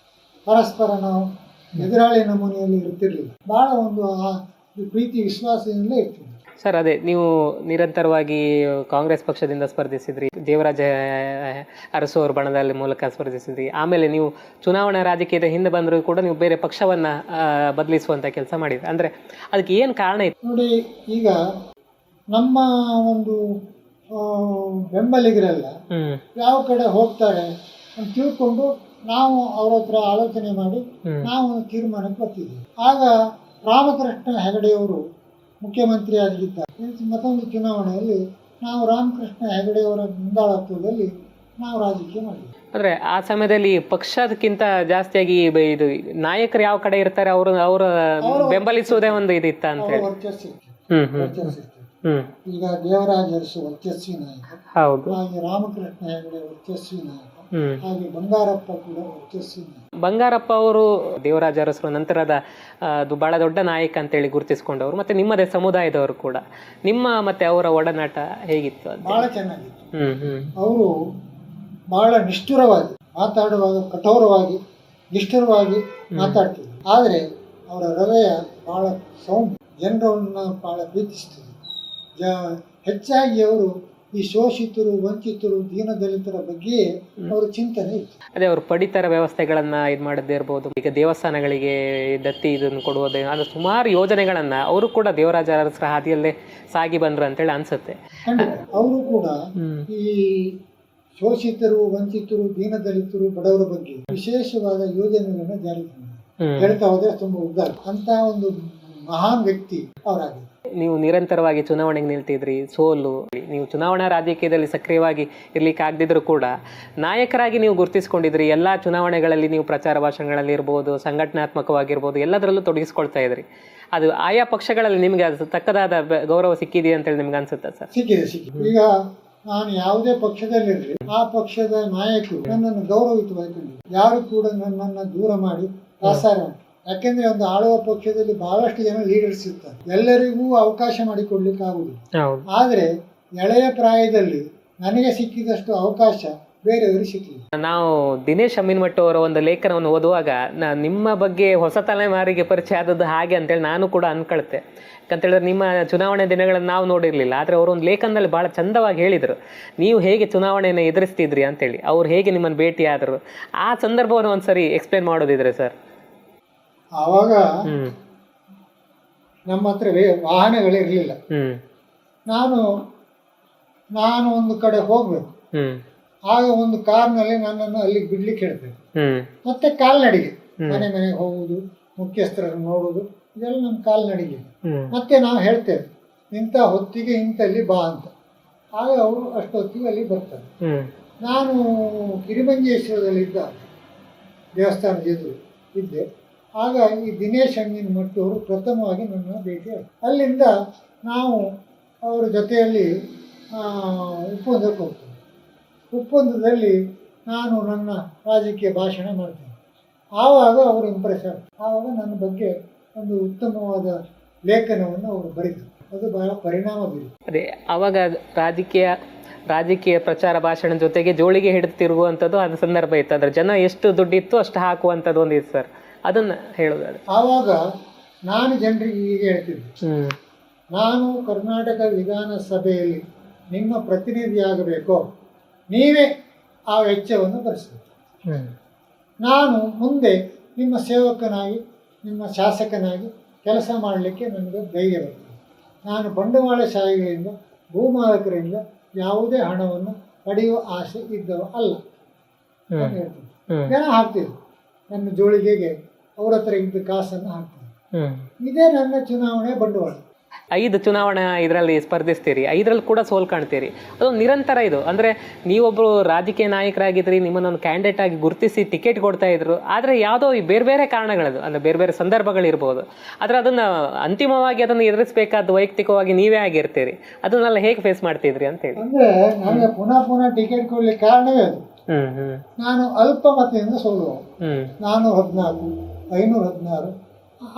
ಪರಸ್ಪರ ನಾವು ಎದುರಾಳಿ ನಮೂನೆಯಲ್ಲಿ ಇರ್ತಿರ್ಲಿಲ್ಲ. ಬಹಳ ಒಂದು ಪ್ರೀತಿ ವಿಶ್ವಾಸದಿಂದ ಇರ್ತೀವಿ ಸರ್. ಅದೇ ನೀವು ನಿರಂತರವಾಗಿ ಕಾಂಗ್ರೆಸ್ ಪಕ್ಷದಿಂದ ಸ್ಪರ್ಧಿಸಿದ್ರಿ, ದೇವರಾಜ ಅರಸು ಅವ್ರ ಬಣದಲ್ಲಿ ಮೂಲಕ ಸ್ಪರ್ಧಿಸಿದ್ರಿ. ಆಮೇಲೆ ನೀವು ಚುನಾವಣಾ ರಾಜಕೀಯದ ಹಿಂದೆ ಬಂದರೂ ಕೂಡ ನೀವು ಬೇರೆ ಪಕ್ಷವನ್ನ ಬದಲಿಸುವಂತ ಕೆಲಸ ಮಾಡಿದ್ರಿ. ಅಂದ್ರೆ ಅದಕ್ಕೆ ಏನು ಕಾರಣ ಇತ್ತು ನೋಡಿ. ಈಗ ನಮ್ಮ ಒಂದು ಬೆಂಬಲಿಗರೆಲ್ಲ ಯಾವ ಕಡೆ ಹೋಗ್ತಾರೆ ಅಂತ ತಿಳ್ಕೊಂಡು ನಾವು ಅವ್ರ ಹತ್ರ ಆಲೋಚನೆ ಮಾಡಿ ನಾವು ಒಂದು ತೀರ್ಮಾನಕ್ಕೆ ಬರ್ತಿದ್ವಿ. ಆಗ ರಾಮಕೃಷ್ಣ ಹೆಗಡೆಯವರು ಮುಖ್ಯಮಂತ್ರಿ ಆಗಿದ್ದಾರೆ. ಮತ್ತೊಂದು ಚುನಾವಣೆಯಲ್ಲಿ ನಾವು ರಾಮಕೃಷ್ಣ ಹೆಗಡೆಯವರ ಮುಂದಾಳತ್ವದಲ್ಲಿ ನಾವು ರಾಜಕೀಯ ಮಾಡಿದ್ವಿ. ಅಂದ್ರೆ ಆ ಸಮಯದಲ್ಲಿ ಪಕ್ಷದಕ್ಕಿಂತ ಜಾಸ್ತಿಯಾಗಿ ಇದು ನಾಯಕರು ಯಾವ ಕಡೆ ಇರ್ತಾರೆ ಅವ್ರ ಬೆಂಬಲಿಸುವುದೇ ಒಂದು ಇದಿತ್ತ ಅಂತ ಹೇಳಿ. ವರ್ಚಸ್ಸಿತ್ತು. ಈಗ ದೇವರಾಜ ಅರಸು ವರ್ಚಸ್ವಿ ನಾಯಕ, ಹೌದು. ಹಾಗೆ ರಾಮಕೃಷ್ಣ ಹೆಗಡೆ ವರ್ಚಸ್ವಿ ನಾಯಕ, ಹಾಗೆ ಬಂಗಾರಪ್ಪ ಕೂಡ ವರ್ಚಸ್ವಿ ನಾಯಕ. ಬಂಗಾರಪ್ಪ ಅವರು ದೇವರಾಜ ಅರಸರು ನಂತರದ ಅದು ಬಹಳ ದೊಡ್ಡ ನಾಯಕ ಅಂತೇಳಿ ಗುರುತಿಸ್ಕೊಂಡವರು, ಮತ್ತೆ ನಿಮ್ಮದೇ ಸಮುದಾಯದವರು ಕೂಡ. ನಿಮ್ಮ ಮತ್ತೆ ಅವರ ಒಡನಾಟ ಹೇಗಿತ್ತು? ಬಹಳ ಚೆನ್ನಾಗಿತ್ತು. ಅವರು ಬಹಳ ನಿಷ್ಠುರವಾಗಿ ಮಾತಾಡುವಾಗ ಕಠೋರವಾಗಿ ನಿಷ್ಠುರವಾಗಿ ಮಾತಾಡ್ತಿದ್ರು. ಆದರೆ ಅವರ ಹೃದಯ ಬಹಳ ಸೌಮ್ಯ, ಜನರನ್ನು ಬಹಳ ಪ್ರೀತಿಸ್ತಿದ್ರು. ಹೆಚ್ಚಾಗಿ ಅವರು ಈ ಶೋಷಿತರು, ವಂಚಿತರು, ದೀನದಲಿತರ ಬಗ್ಗೆ ಅವರ ಚಿಂತನೆ ಇತ್ತು. ಅದೇ ಅವರು ಪಡಿತರ ವ್ಯವಸ್ಥೆಗಳನ್ನ ಇದು ಮಾಡದೇ ಇರ್ಬೋದು. ಈಗ ದೇವಸ್ಥಾನಗಳಿಗೆ ದತ್ತಿ ಇದನ್ನು ಕೊಡುವುದೇ, ಅದು ಸುಮಾರು ಯೋಜನೆಗಳನ್ನ ಅವರು ಕೂಡ ದೇವರಾಜ ಅರಸರ ಹಾದಿಯಲ್ಲೇ ಸಾಗಿ ಬಂದ್ರು ಅಂತೇಳಿ ಅನ್ಸುತ್ತೆ. ಅವರು ಕೂಡ ಈ ಶೋಷಿತರು, ವಂಚಿತರು, ದೀನದಲಿತರು, ಬಡವರ ಬಗ್ಗೆ ವಿಶೇಷವಾದ ಯೋಜನೆಗಳನ್ನ ಜಾರಿಗೆ ತಂದರು. ಹೇಳ್ತಾ ಹೋದ್ರೆ ತುಂಬಾ ಉದ್ದಾರ ಅಂತ ಒಂದು ಮಹಾನ್ ವ್ಯಕ್ತಿ ಅವರಾಗಿದ್ದಾರೆ. ನೀವು ನಿರಂತರವಾಗಿ ಚುನಾವಣೆಗೆ ನಿಲ್ತಿದ್ರಿ, ಸೋಲು. ನೀವು ಚುನಾವಣಾ ರಾಜಕೀಯದಲ್ಲಿ ಸಕ್ರಿಯವಾಗಿ ಇರ್ಲಿಕ್ಕೆ ಆಗದಿದ್ರು ಕೂಡ ನಾಯಕರಾಗಿ ನೀವು ಗುರುತಿಸ್ಕೊಂಡಿದ್ರಿ. ಎಲ್ಲಾ ಚುನಾವಣೆಗಳಲ್ಲಿ ನೀವು ಪ್ರಚಾರ ಭಾಷಣಗಳಲ್ಲಿ ಇರ್ಬೋದು, ಸಂಘಟನಾತ್ಮಕವಾಗಿರ್ಬೋದು, ಎಲ್ಲದರಲ್ಲೂ ತೊಡಗಿಸ್ಕೊಳ್ತಾ ಇದ್ರಿ. ಅದು ಆಯಾ ಪಕ್ಷಗಳಲ್ಲಿ ನಿಮ್ಗೆ ಅದು ತಕ್ಕದಾದ ಗೌರವ ಸಿಕ್ಕಿದೆಯಾ ಅಂತೇಳಿ ನಿಮ್ಗೆ ಅನ್ಸುತ್ತಾ ಸರ್? ಸಿಕ್ಕಿದೆ. ಈಗ ನಾನು ಯಾವುದೇ ಪಕ್ಷದಲ್ಲಿರಲಿ, ಆ ಪಕ್ಷದ ನಾಯಕರು ನನ್ನನ್ನು ಗೌರವಿತವಾಗಿ ಕಂಡಿದ್ದಾರೆ. ಯಾರು ಕೂಡ ನನ್ನನ್ನು ದೂರ ಮಾಡಿ ಪ್ರಸಾರ, ಯಾಕೆಂದ್ರೆ ಒಂದು ಆಳುವ ಪಕ್ಷದಲ್ಲಿ ಬಹಳಷ್ಟು ಜನ ಲೀಡರ್ಸ್ ಇರ್ತಾರೆ, ಎಲ್ಲರಿಗೂ ಅವಕಾಶ ಮಾಡಿಕೊಡ್ಲಿಕ್ಕೆ ಆಗುದಿಲ್ಲ. ಆದ್ರೆ ಎಳೆಯ ಪ್ರಾಯದಲ್ಲಿ ನನಗೆ ಸಿಕ್ಕಿದಷ್ಟು ಅವಕಾಶ ಬೇರೆಯವರು ಸಿಕ್ಕಿಲ್ಲ. ನಾವು ದಿನೇಶ್ ಅಮೀನ್ಮಠ್ ಅವರ ಒಂದು ಲೇಖನವನ್ನು ಓದುವಾಗ ನಿಮ್ಮ ಬಗ್ಗೆ ಹೊಸ ತಲೆಮಾರಿಗೆ ಪರಿಚಯ ಆದದ್ದು ಹಾಗೆ ಅಂತೇಳಿ ನಾನು ಕೂಡ ಅನ್ಕೊಳ್ತೆ. ಯಾಕಂತೇಳಿದ್ರೆ ನಿಮ್ಮ ಚುನಾವಣೆ ದಿನಗಳನ್ನು ನಾವು ನೋಡಿರ್ಲಿಲ್ಲ, ಆದ್ರೆ ಅವರು ಒಂದು ಲೇಖನದಲ್ಲಿ ಬಹಳ ಚಂದವಾಗಿ ಹೇಳಿದ್ರು ನೀವು ಹೇಗೆ ಚುನಾವಣೆಯನ್ನು ಎದುರಿಸ್ತಿದ್ರಿ ಅಂತೇಳಿ, ಅವ್ರು ಹೇಗೆ ನಿಮ್ಮನ್ನು ಭೇಟಿ ಆದ್ರು. ಆ ಸಂದರ್ಭವನ್ನು ಒಂದ್ಸರಿ ಎಕ್ಸ್ಪ್ಲೇನ್ ಮಾಡೋದಿದ್ರೆ ಸರ್. ಆವಾಗ ನಮ್ಮ ಹತ್ರ ವಾಹನಗಳಿರಲಿಲ್ಲ. ನಾನು ಒಂದು ಕಡೆ ಹೋಗ್ಬೇಕು, ಆಗ ಒಂದು ಕಾರ್ನಲ್ಲಿ ನನ್ನನ್ನು ಅಲ್ಲಿಗೆ ಬಿಡ್ಲಿಕ್ಕೆ ಹೇಳ್ತೇವೆ. ಮತ್ತೆ ಕಾಲ್ನಡಿಗೆ ಮನೆಗೆ ಹೋಗುದು, ಮುಖ್ಯಸ್ಥರನ್ನು ನೋಡುದು, ಇದೆಲ್ಲ ನಮ್ಮ ಕಾಲ್ನಡಿಗೆ. ಮತ್ತೆ ನಾವು ಹೇಳ್ತೇವೆ ಇಂಥ ಹೊತ್ತಿಗೆ ಇಂಥಲ್ಲಿ ಬಾ ಅಂತ. ಆಗ ಅವರು ಅಷ್ಟೊತ್ತಿಗೆ ಅಲ್ಲಿ ಬರ್ತಾರೆ. ನಾನು ಕಿರಿಮಂಜೇಶ್ವರದಲ್ಲಿದ್ದ ದೇವಸ್ಥಾನದ ಎದುರು ಇದ್ದೆ. ಆಗ ಈ ದಿನೇಶ್ ಅಮೀನ್ಮಠ್ ಅವರು ಪ್ರಥಮವಾಗಿ ನನ್ನ ಭೇಟಿ ಆಯಿತು. ಅಲ್ಲಿಂದ ನಾವು ಅವರ ಜೊತೆಯಲ್ಲಿ ಒಪ್ಪಂದಕ್ಕೆ ಹೋಗ್ತೇವೆ. ಒಪ್ಪಂದದಲ್ಲಿ ನಾನು ನನ್ನ ರಾಜಕೀಯ ಭಾಷಣ ಮಾಡ್ತೇನೆ. ಆವಾಗ ಅವರು ಇಂಪ್ರೆಸ್ ಆಗ್ತದೆ. ಆವಾಗ ನನ್ನ ಬಗ್ಗೆ ಒಂದು ಉತ್ತಮವಾದ ಲೇಖನವನ್ನು ಅವರು ಬರೀತಾರೆ. ಅದು ಬಹಳ ಪರಿಣಾಮ ಬೀರಿತು. ಅದೇ ಆವಾಗ ರಾಜಕೀಯ ಪ್ರಚಾರ ಭಾಷಣ ಜೊತೆಗೆ ಜೋಳಿಗೆ ಹಿಡಿತಿರುವಂಥದ್ದು ಅದು ಸಂದರ್ಭ ಇತ್ತು. ಅಂದ್ರೆ ಜನ ಎಷ್ಟು ದುಡ್ಡಿತ್ತು ಅಷ್ಟು ಹಾಕುವಂಥದ್ದು ಒಂದು ಇತ್ತು ಸರ್, ಅದನ್ನ ಹೇಳೋದಾದ್ರೆ. ಆವಾಗ ನಾನು ಜನರಿಗೆ ಹೀಗೆ ಹೇಳ್ತಿದ್ದೆ, ನಾನು ಕರ್ನಾಟಕ ವಿಧಾನಸಭೆಯಲ್ಲಿ ನಿಮ್ಮ ಪ್ರತಿನಿಧಿಯಾಗಬೇಕೋ ನೀವೇ ಆ ವೆಚ್ಚವನ್ನು ಭರಿಸಬೇಕು. ನಾನು ಮುಂದೆ ನಿಮ್ಮ ಸೇವಕನಾಗಿ, ನಿಮ್ಮ ಶಾಸಕನಾಗಿ ಕೆಲಸ ಮಾಡಲಿಕ್ಕೆ ನನಗೆ ಧೈರ್ಯ ಬರ್ತದೆ. ನಾನು ಬಂಡವಾಳಶಾಹಿಗಳಿಂದ, ಭೂಮಾಲಕರಿಂದ ಯಾವುದೇ ಹಣವನ್ನು ಪಡೆಯುವ ಆಸೆ ಇದ್ದವ ಅಲ್ಲ ಅಂತ ಹೇಳ್ತೀನಿ. ಜನ ಹಾಕ್ತಿದ್ರು ನನ್ನ ಜೋಳಿಗೆಗೆ, ಅವ್ರ ಹತ್ರ ಇದ್ದ ಕಾಸನ್ನು ಹಾಕ್ತಾರೆ. ಇದೇ ನನ್ನ ಚುನಾವಣೆ ಬಂಡವಾಳ. 5 ಚುನಾವಣಾ ಇದರಲ್ಲಿ ಸ್ಪರ್ಧಿಸ್ತೀರಿ, 5ರಲ್ಲಿ ಕೂಡ ಸೋಲ್ ಕಾಣ್ತೀರಿ. ಅದೊಂದು ನಿರಂತರ ಇದು. ಅಂದರೆ ನೀವೊಬ್ಬರು ರಾಜಕೀಯ ನಾಯಕರಾಗಿದ್ರಿ, ನಿಮ್ಮನ್ನೊಂದು ಕ್ಯಾಂಡಿಡೇಟ್ ಆಗಿ ಗುರುತಿಸಿ ಟಿಕೆಟ್ ಕೊಡ್ತಾ ಇದ್ರು. ಆದರೆ ಯಾವುದೋ ಈ ಬೇರೆ ಬೇರೆ ಕಾರಣಗಳದು, ಅಂದರೆ ಬೇರೆ ಬೇರೆ ಸಂದರ್ಭಗಳಿರ್ಬೋದು. ಆದರೆ ಅದನ್ನು ಅಂತಿಮವಾಗಿ ಅದನ್ನು ಎದುರಿಸಬೇಕಾದ ವೈಯಕ್ತಿಕವಾಗಿ ನೀವೇ ಆಗಿರ್ತೀರಿ. ಅದನ್ನೆಲ್ಲ ಹೇಗೆ ಫೇಸ್ ಮಾಡ್ತಿದ್ರಿ ಅಂತೇಳಿ. ಅಂದರೆ ನನಗೆ ಪುನಃ ಟಿಕೆಟ್ ಕೊಡ್ಲಿಕ್ಕೆ ಕಾರಣವೇ ಅದು. ನಾನು ಅಲ್ಪ ಮತದಿಂದ ಸೋಲುವ, 414, 516.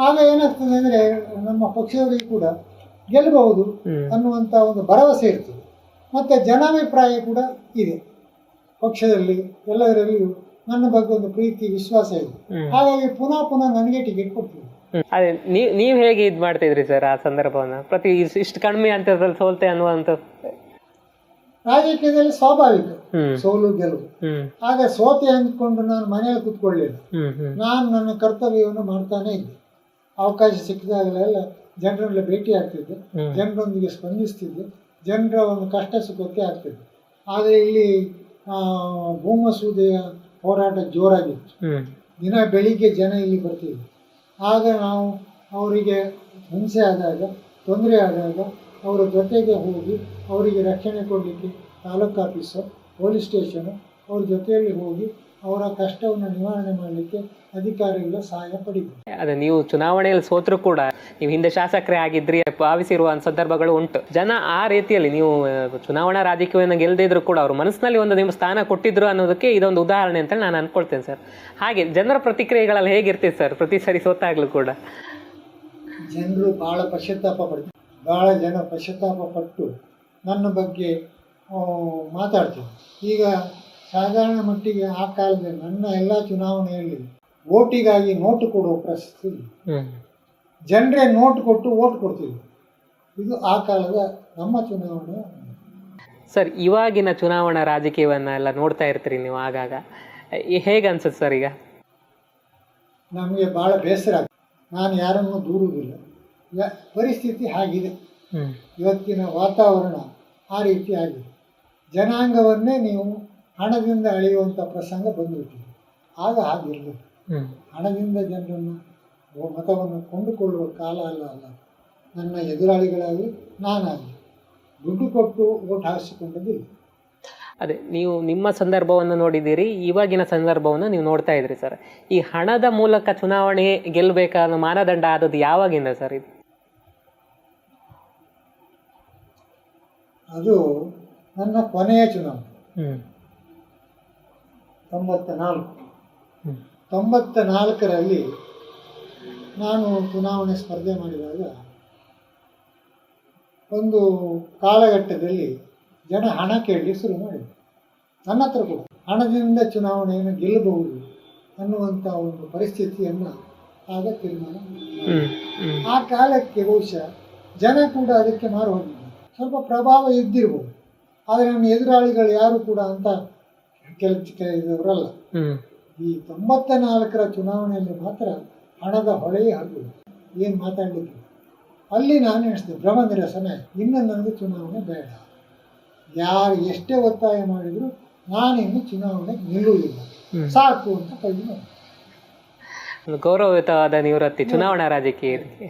ಆಗ ಏನಾಗ್ತದೆ ಅಂದರೆ ನಮ್ಮ ಪಕ್ಷದವರಿಗೆ ಕೂಡ ಗೆಲ್ಲಬಹುದು ಅನ್ನುವಂಥ ಒಂದು ಭರವಸೆ ಇರ್ತದೆ. ಮತ್ತು ಜನಾಭಿಪ್ರಾಯ ಕೂಡ ಇದೆ ಪಕ್ಷದಲ್ಲಿ, ಎಲ್ಲದರಲ್ಲಿಯೂ ನನ್ನ ಬಗ್ಗೆ ಒಂದು ಪ್ರೀತಿ ವಿಶ್ವಾಸ ಇದೆ. ಹಾಗಾಗಿ ಪುನಃ ನನಗೆ ಟಿಕೆಟ್ ಕೊಡ್ತೀವಿ. ಅದೇ ನೀವು ಹೇಗೆ ಇದು ಮಾಡ್ತಿದ್ರಿ ಸರ್ ಆ ಸಂದರ್ಭವನ್ನು? ಪ್ರತಿ ಇಷ್ಟು ಕಡಿಮೆ ಅಂತರದಲ್ಲಿ ಸೋಲ್ತೆ ಅನ್ನುವಂಥ ರಾಜಕೀಯದಲ್ಲಿ ಸ್ವಾಭಾವಿಕ ಸೋಲು ಗೆಲುವು. ಆಗ ಸೋತೆ ಅಂದ್ಕೊಂಡು ನಾನು ಮನೆಯಲ್ಲಿ ಕೂತ್ಕೊಳ್ಳಿಲ್ಲ. ನಾನು ನನ್ನ ಕರ್ತವ್ಯವನ್ನು ಮಾಡ್ತಾನೆ ಇದ್ದೆ. ಅವಕಾಶ ಸಿಕ್ಕಿದಾಗಲೆಲ್ಲ ಜನರನ್ನ ಭೇಟಿ ಆಗ್ತಿದ್ದೆ, ಜನರೊಂದಿಗೆ ಸ್ಪಂದಿಸ್ತಿದ್ದೆ, ಜನರ ಒಂದು ಕಷ್ಟ ಸುಖಕ್ಕೆ ಆಗ್ತಿದ್ದೆ. ಆದರೆ ಇಲ್ಲಿ ಭೂಮಸೂದೆಯ ಹೋರಾಟ ಜೋರಾಗಿತ್ತು. ದಿನ ಬೆಳಿಗ್ಗೆ ಜನ ಇಲ್ಲಿ ಬರ್ತಿದ್ರು. ಆಗ ನಾವು ಅವರಿಗೆ ಹಿಂಸೆ ಆದಾಗ, ತೊಂದರೆ ಆದಾಗ ಅವರ ಜೊತೆಗೆ ಹೋಗಿ ಅವರಿಗೆ ರಕ್ಷಣೆ ಕೊಡಲಿಕ್ಕೆ ತಾಲೂಕು ಆಫೀಸು, ಪೊಲೀಸ್ ಸ್ಟೇಷನು, ಅವ್ರ ಜೊತೆಯಲ್ಲಿ ಹೋಗಿ ಅವರ ಕಷ್ಟವನ್ನು ನಿವಾರಣೆ ಮಾಡಲಿಕ್ಕೆ ಅಧಿಕಾರಿಗಳ ಸಹಾಯ ಪಡಿಬೇಕು. ಅದೇ ನೀವು ಚುನಾವಣೆಯಲ್ಲಿ ಸೋತರೂ ಕೂಡ ನೀವು ಹಿಂದೆ ಶಾಸಕರೇ ಆಗಿದ್ರಿ, ಭಾವಿಸಿರುವ ಸಂದರ್ಭಗಳು ಉಂಟು. ಜನ ಆ ರೀತಿಯಲ್ಲಿ ನೀವು ಚುನಾವಣಾ ರಾಜಕೀಯವನ್ನು ಗೆಲ್ಲದಿದ್ರು ಕೂಡ ಅವ್ರ ಮನಸ್ಸಿನಲ್ಲಿ ಒಂದು ನಿಮ್ಮ ಸ್ಥಾನ ಕೊಟ್ಟಿದ್ರು ಅನ್ನೋದಕ್ಕೆ ಇದೊಂದು ಉದಾಹರಣೆ ಅಂತ ನಾನು ಅನ್ಕೊಳ್ತೇನೆ ಸರ್. ಹಾಗೆ ಜನರ ಪ್ರತಿಕ್ರಿಯೆಗಳಲ್ಲಿ ಹೇಗಿರ್ತೀವಿ ಸರ್ ಪ್ರತಿ ಸರಿ ಸೋತಾಗ್ಲೂ ಕೂಡ? ಜನರು ಭಾಳ ಪಶ್ಚಾತ್ತಾಪ ಪಡ್ತಾರೆ. ಭಾಳ ಜನ ಪಶ್ಚಾತ್ತಾಪ ಪಟ್ಟು ನನ್ನ ಬಗ್ಗೆ ಮಾತಾಡ್ತಾರೆ. ಈಗ ಸಾಧಾರಣ ಮಟ್ಟಿಗೆ ಆ ಕಾಲದಲ್ಲಿ ನನ್ನ ಎಲ್ಲ ಚುನಾವಣೆಯಲ್ಲಿ ಓಟಿಗಾಗಿ ನೋಟು ಕೊಡುವ ಪ್ರಶ್ನೆ ಇಲ್ಲ. ಜನರೇ ನೋಟು ಕೊಟ್ಟು ಓಟ್ ಕೊಡ್ತಿದ್ರು. ಇದು ಆ ಕಾಲದ ನಮ್ಮ ಚುನಾವಣೆ. ಸರ್, ಇವಾಗಿನ ಚುನಾವಣಾ ರಾಜಕೀಯವನ್ನ ಎಲ್ಲ ನೋಡ್ತಾ ಇರ್ತೀರಿ ನೀವು ಆಗಾಗ, ಹೇಗೆ ಅನ್ಸುತ್ತೆ ಸರ್? ಈಗ ನಮಗೆ ಭಾಳ ಬೇಸರ ಆಗ್ತದೆ. ನಾನು ಯಾರನ್ನು ದೂರುವುದಿಲ್ಲ. ಪರಿಸ್ಥಿತಿ ಹಾಗಿದೆ. ಇವತ್ತಿನ ವಾತಾವರಣ ಆ ರೀತಿ ಆಗಿದೆ. ಜನಾಂಗವನ್ನೇ ನೀವು ಹಣದಿಂದ ಅಳೆಯುವಂಥ ಪ್ರಸಂಗ ಬಂದುಬಿಟ್ಟಿದೆ. ಆಗ ಹಾಗಿರಲಿಲ್ಲ. ಹಣದಿಂದ ಜನರನ್ನು ಮತವನ್ನು ಕೊಂಡುಕೊಳ್ಳುವ ಕಾಲ ಅಲ್ಲ. ನನ್ನ ಎದುರಾಳಿಗಳಾಗಲಿ ನಾನಾಗಲಿ ದುಡ್ಡು ಕೊಟ್ಟು ಓಟ್ ಹಾಕಿಸಿಕೊಂಡದಿಲ್ಲ. ಅದೇ ನೀವು ನಿಮ್ಮ ಸಂದರ್ಭವನ್ನು ನೋಡಿದ್ದೀರಿ, ಇವಾಗಿನ ಸಂದರ್ಭವನ್ನು ನೀವು ನೋಡ್ತಾ ಇದ್ರಿ ಸರ್. ಈ ಹಣದ ಮೂಲಕ ಚುನಾವಣೆ ಗೆಲ್ಲಬೇಕಾದ ಮಾನದಂಡ ಆದದ್ದು ಯಾವಾಗಿಂದ ಸರ್ ಇದು? ಅದು ನನ್ನ ಕೊನೆಯ ಚುನಾವಣೆ 94ರಲ್ಲಿ ನಾನು ಚುನಾವಣೆ ಸ್ಪರ್ಧೆ ಮಾಡಿದಾಗ ಒಂದು ಕಾಲಘಟ್ಟದಲ್ಲಿ ಜನ ಹಣ ಕೇಳಲಿ ಶುರು ಮಾಡಿದರು. ನನ್ನ ಹತ್ರ ಕೂಡ ಹಣದಿಂದ ಚುನಾವಣೆಯನ್ನು ಗೆಲ್ಲಬಹುದು ಅನ್ನುವಂಥ ಒಂದು ಪರಿಸ್ಥಿತಿಯನ್ನು ಆಗ ತೀರ್ಮಾನ ಮಾಡಿದ್ರು. ಆ ಕಾಲಕ್ಕೆ ಬಹುಶಃ ಜನ ಕೂಡ ಅದಕ್ಕೆ ಮಾರು ಹೋಗಿದ್ದಾರೆ. ಸ್ವಲ್ಪ ಪ್ರಭಾವ ಇದ್ದಿರ್ಬೋದು, ಆದರೆ ನನ್ನ ಎದುರಾಳಿಗಳು ಯಾರು ಕೂಡ ಅಂತ ಇದವರಲ್ಲ. ಈ 94ರ ಚುನಾವಣೆಯಲ್ಲಿ ಮಾತ್ರ ಹಣದ ಹೊಳೆಯೇ ಹರಿದು ಏನು ಮಾತಾಡಲಿಕ್ಕೆ. ಅಲ್ಲಿ ನಾನು ಎಣಿಸಿದೆ, ಭ್ರಮ ನಿರಸನ, ಇನ್ನು ನನಗೆ ಚುನಾವಣೆ ಬೇಡ. ಯಾರು ಎಷ್ಟೇ ಒತ್ತಾಯ ಮಾಡಿದ್ರು ನಾನಿನ್ನು ಚುನಾವಣೆ ನಿಲ್ಲುವುದಿಲ್ಲ, ಸಾಕು ಅಂತ ಕೈ ಮಾಡಿ ಗೌರವಯುತವಾದ ನಿವೃತ್ತಿ ಚುನಾವಣಾ ರಾಜಕೀಯಕ್ಕೆ.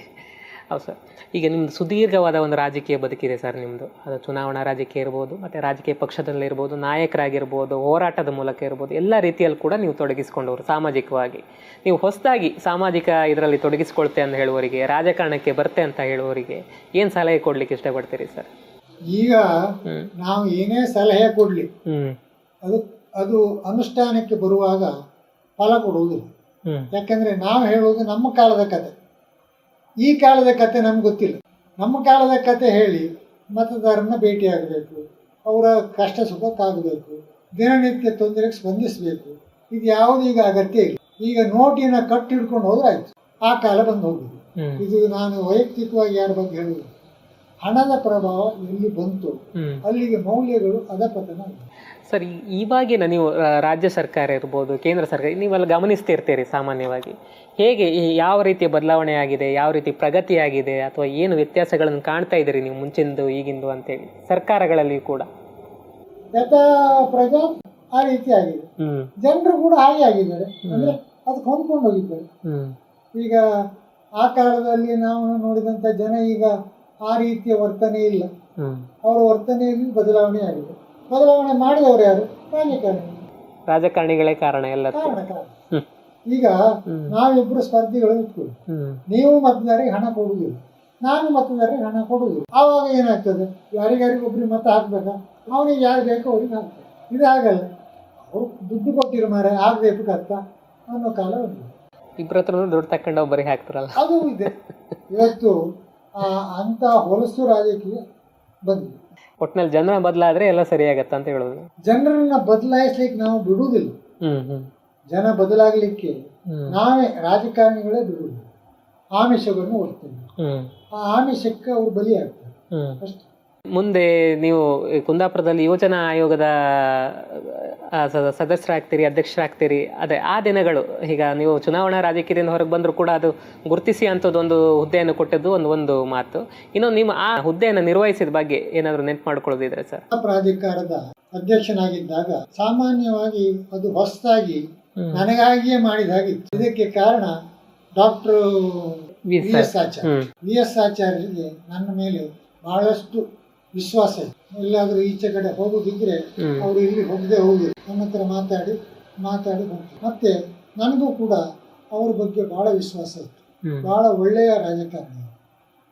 ಹೌದು ಸರ್. ಈಗ ನಿಮ್ಮದು ಸುದೀರ್ಘವಾದ ಒಂದು ರಾಜಕೀಯ ಬದುಕಿದೆ ಸರ್ ನಿಮ್ಮದು. ಅದು ಚುನಾವಣಾ ರಾಜಕೀಯ ಇರ್ಬೋದು, ಮತ್ತು ರಾಜಕೀಯ ಪಕ್ಷದಲ್ಲಿರ್ಬೋದು, ನಾಯಕರಾಗಿರ್ಬೋದು, ಹೋರಾಟದ ಮೂಲಕ ಇರ್ಬೋದು, ಎಲ್ಲ ರೀತಿಯಲ್ಲಿ ಕೂಡ ನೀವು ತೊಡಗಿಸ್ಕೊಂಡವರು ಸಾಮಾಜಿಕವಾಗಿ. ನೀವು ಹೊಸದಾಗಿ ಸಾಮಾಜಿಕ ಇದರಲ್ಲಿ ತೊಡಗಿಸ್ಕೊಳ್ತೆ ಅಂತ ಹೇಳುವವರಿಗೆ, ರಾಜಕಾರಣಕ್ಕೆ ಬರ್ತೆ ಅಂತ ಹೇಳುವವರಿಗೆ ಏನು ಸಲಹೆ ಕೊಡ್ಲಿಕ್ಕೆ ಇಷ್ಟಪಡ್ತೀರಿ ಸರ್? ಈಗ ನಾವು ಏನೇ ಸಲಹೆ ಕೊಡಲಿ ಅದು ಅನುಷ್ಠಾನಕ್ಕೆ ಬರುವಾಗ ಫಲ ಕೊಡುವುದಿಲ್ಲ. ಯಾಕಂದರೆ ನಾವು ಹೇಳುವುದು ನಮ್ಮ ಕಾಲದ ಕತೆ. ಈ ಕಾಲದ ಕತೆ ನಮ್ಗೆ ಗೊತ್ತಿಲ್ಲ. ನಮ್ಮ ಕಾಲದ ಕತೆ ಹೇಳಿ ಮತದಾರರನ್ನ ಭೇಟಿಯಾಗಬೇಕು, ಅವರ ಕಷ್ಟ ಸುಖಕ್ಕಾಗಬೇಕು, ದಿನನಿತ್ಯ ತೊಂದರೆಗೆ ಸ್ಪಂದಿಸಬೇಕು. ಇದು ಯಾವುದು ಈಗ ಅಗತ್ಯ ಇಲ್ಲ. ಈಗ ನೋಟಿನ ಕಟ್ಟು ಹಿಡ್ಕೊಂಡು ಹೋದ್ರೆ ಆಯ್ತು, ಆ ಕಾಲ ಬಂದು ಹೋಗಿದೆ. ಇದು ನಾನು ವೈಯಕ್ತಿಕವಾಗಿ ಯಾರ ಬಗ್ಗೆ ಹೇಳುವುದು, ಹಣದ ಪ್ರಭಾವ ಎಲ್ಲಿ ಬಂತು ಅಲ್ಲಿಗೆ ಮೌಲ್ಯಗಳು ಅಧಪತನ ಆಗಿದೆ. ಸರ್, ಇವಾಗಿನ ನೀವು ರಾಜ್ಯ ಸರ್ಕಾರ ಇರ್ಬೋದು, ಕೇಂದ್ರ ಸರ್ಕಾರ, ನೀವೆಲ್ಲ ಗಮನಿಸ್ತಿರ್ತೀರಿ ಸಾಮಾನ್ಯವಾಗಿ. ಹೇಗೆ ಯಾವ ರೀತಿಯ ಬದಲಾವಣೆ ಆಗಿದೆ, ಯಾವ ರೀತಿ ಪ್ರಗತಿ ಆಗಿದೆ, ಅಥವಾ ಏನು ವ್ಯತ್ಯಾಸಗಳನ್ನು ಕಾಣ್ತಾ ಇದ್ದೀರಿ ನೀವು ಮುಂಚಿಂದು ಈಗಿಂದು ಅಂತೇಳಿ ಸರ್ಕಾರಗಳಲ್ಲಿ ಕೂಡ? ಯಥಾ ಪ್ರಜಾ ಆ ರೀತಿ ಆಗಿದೆ. ಜನರು ಕೂಡ ಹಾಗೆ ಆಗಿದ್ದಾರೆ, ಅಂದ್ರೆ ಅದಕ್ಕೆ ಹೊಂದ್ಕೊಂಡು ಹೋಗಿದ್ದಾರೆ. ಈಗ ಆ ಕಾಲದಲ್ಲಿ ನಾವು ನೋಡಿದಂಥ ಜನ ಈಗ ಆ ರೀತಿಯ ವರ್ತನೆ ಇಲ್ಲ. ಅವರ ವರ್ತನೆಯಲ್ಲಿ ಬದಲಾವಣೆ ಆಗಿದೆ. ಬದಲಾವಣೆ ಮಾಡಿದವರು ಯಾರು? ರಾಜಕಾರಣಿಗಳೇ ಕಾರಣ. ಎಲ್ಲ ಕಾರಣ. ಈಗ ನಾವಿಬ್ರು ಸ್ಪರ್ಧಿಗಳು ಇಟ್ಕೊಳ್ಳಿ, ನೀವು ಮತದಾರರಿಗೆ ಹಣ ಕೊಡುವುದಿಲ್ಲ, ನಾನು ಮತದಾರರಿಗೆ ಹಣ ಕೊಡುವುದಿಲ್ಲ. ಆವಾಗ ಏನಾಗ್ತದೆ? ಯಾರಿಗಾರಿಗೊಬ್ರಿಗೆ ಮತ ಹಾಕ್ಬೇಕಾ? ಅವನಿಗೆ ಯಾರು ಬೇಕೋ ಅವ್ರಿಗೆ ಹಾಕ್ತಾರೆ. ಇದು ಆಗಲ್ಲ. ಅವರು ದುಡ್ಡು ಕೊಟ್ಟಿರೋ ಮಾರೆ ಆಗಬೇಕು ಕತ್ತ ಅನ್ನೋ ಕಾಲ ಉಂಟು. ಇಬ್ಬರ ಹತ್ರ ದುಡ್ಡು ತಕೊಂಡು ಒಬ್ಬರಿಗೆ ಹಾಕ್ತಾರಲ್ಲ, ಅದು ಇದೆ. ಇವತ್ತು ಅಂತ ಹೊಲಸು ರಾಜಕೀಯ ಬಂದಿದೆ. ಒಟ್ಟಿನಲ್ಲಿ ಜನ ಬದಲಾದ್ರೆ ಎಲ್ಲ ಸರಿಯಾಗತ್ತ ಅಂತ ಹೇಳೋದು. ಜನರನ್ನ ಬದಲಾಯಿಸ್ಲಿಕ್ಕೆ ನಾವು ಬಿಡುವುದಿಲ್ಲ. ಜನ ಬದಲಾಗಲಿಕ್ಕೆ ನಾವೇ ರಾಜಕಾರಣಿಗಳೇ ಬಿಡುವುದಿಲ್ಲ. ಆಮಿಷಗಳನ್ನು ಒಡ್ತೇವೆ. ಆ ಆಮಿಷಕ್ಕೆ ಅವರು ಬಲಿಯಾಗ್ತಾರೆ ಅಷ್ಟೇ. ಮುಂದೆ ನೀವು ಕುಂದಾಪುರದಲ್ಲಿ ಯೋಜನಾ ಆಯೋಗದ ಸದಸ್ಯರಾಗ್ತೀರಿ, ಅಧ್ಯಕ್ಷರಾಗ್ತೀರಿ. ಅದೇ ಆ ದಿನಗಳು, ಈಗ ನೀವು ಚುನಾವಣಾ ರಾಜಕೀಯದಿಂದ ಹೊರಗೆ ಬಂದರೂ ಕೂಡ ಅದು ಗುರುತಿಸಿ ಅಂಥದ್ದೊಂದು ಹುದ್ದೆಯನ್ನು ಕೊಟ್ಟದ್ದು ಒಂದು ಮಾತು. ಇನ್ನೊಂದು, ನಿಮ್ಮ ಆ ಹುದ್ದೆಯನ್ನು ನಿರ್ವಹಿಸಿದ ಬಗ್ಗೆ ಏನಾದರೂ ನೆನಪು ಮಾಡ್ಕೊಳ್ಳೋದಿದ್ರೆ ಸರ್? ಪ್ರಾಧಿಕಾರದ ಅಧ್ಯಕ್ಷನಾಗಿದ್ದಾಗ ಸಾಮಾನ್ಯವಾಗಿ ಅದು ಹೊಸದಾಗಿ ನನಗಾಗಿಯೇ ಮಾಡಿದಾಗಿತ್ತು. ಇದಕ್ಕೆ ಕಾರಣ ಡಾಕ್ಟರ್ ವಿ ಎಸ್ ಆಚಾರ್ಯರಿಗೆ ನನ್ನ ಮೇಲೆ ಬಹಳಷ್ಟು ವಿಶ್ವಾಸ ಇದೆ. ಎಲ್ಲಾದರೂ ಈಚೆ ಕಡೆ ಹೋಗೋದಿದ್ರೆ ಅವರು ಇಲ್ಲಿ ಹೋಗದೆ ಹೋಗಿ ನನ್ನ ಹತ್ರ ಮಾತಾಡಿ ಹೋಗ್ತಾರೆ. ಮತ್ತೆ ನನಗೂ ಕೂಡ ಅವ್ರ ಬಗ್ಗೆ ಬಹಳ ವಿಶ್ವಾಸ ಇತ್ತು. ಬಹಳ ಒಳ್ಳೆಯ ರಾಜಕಾರಣಿ,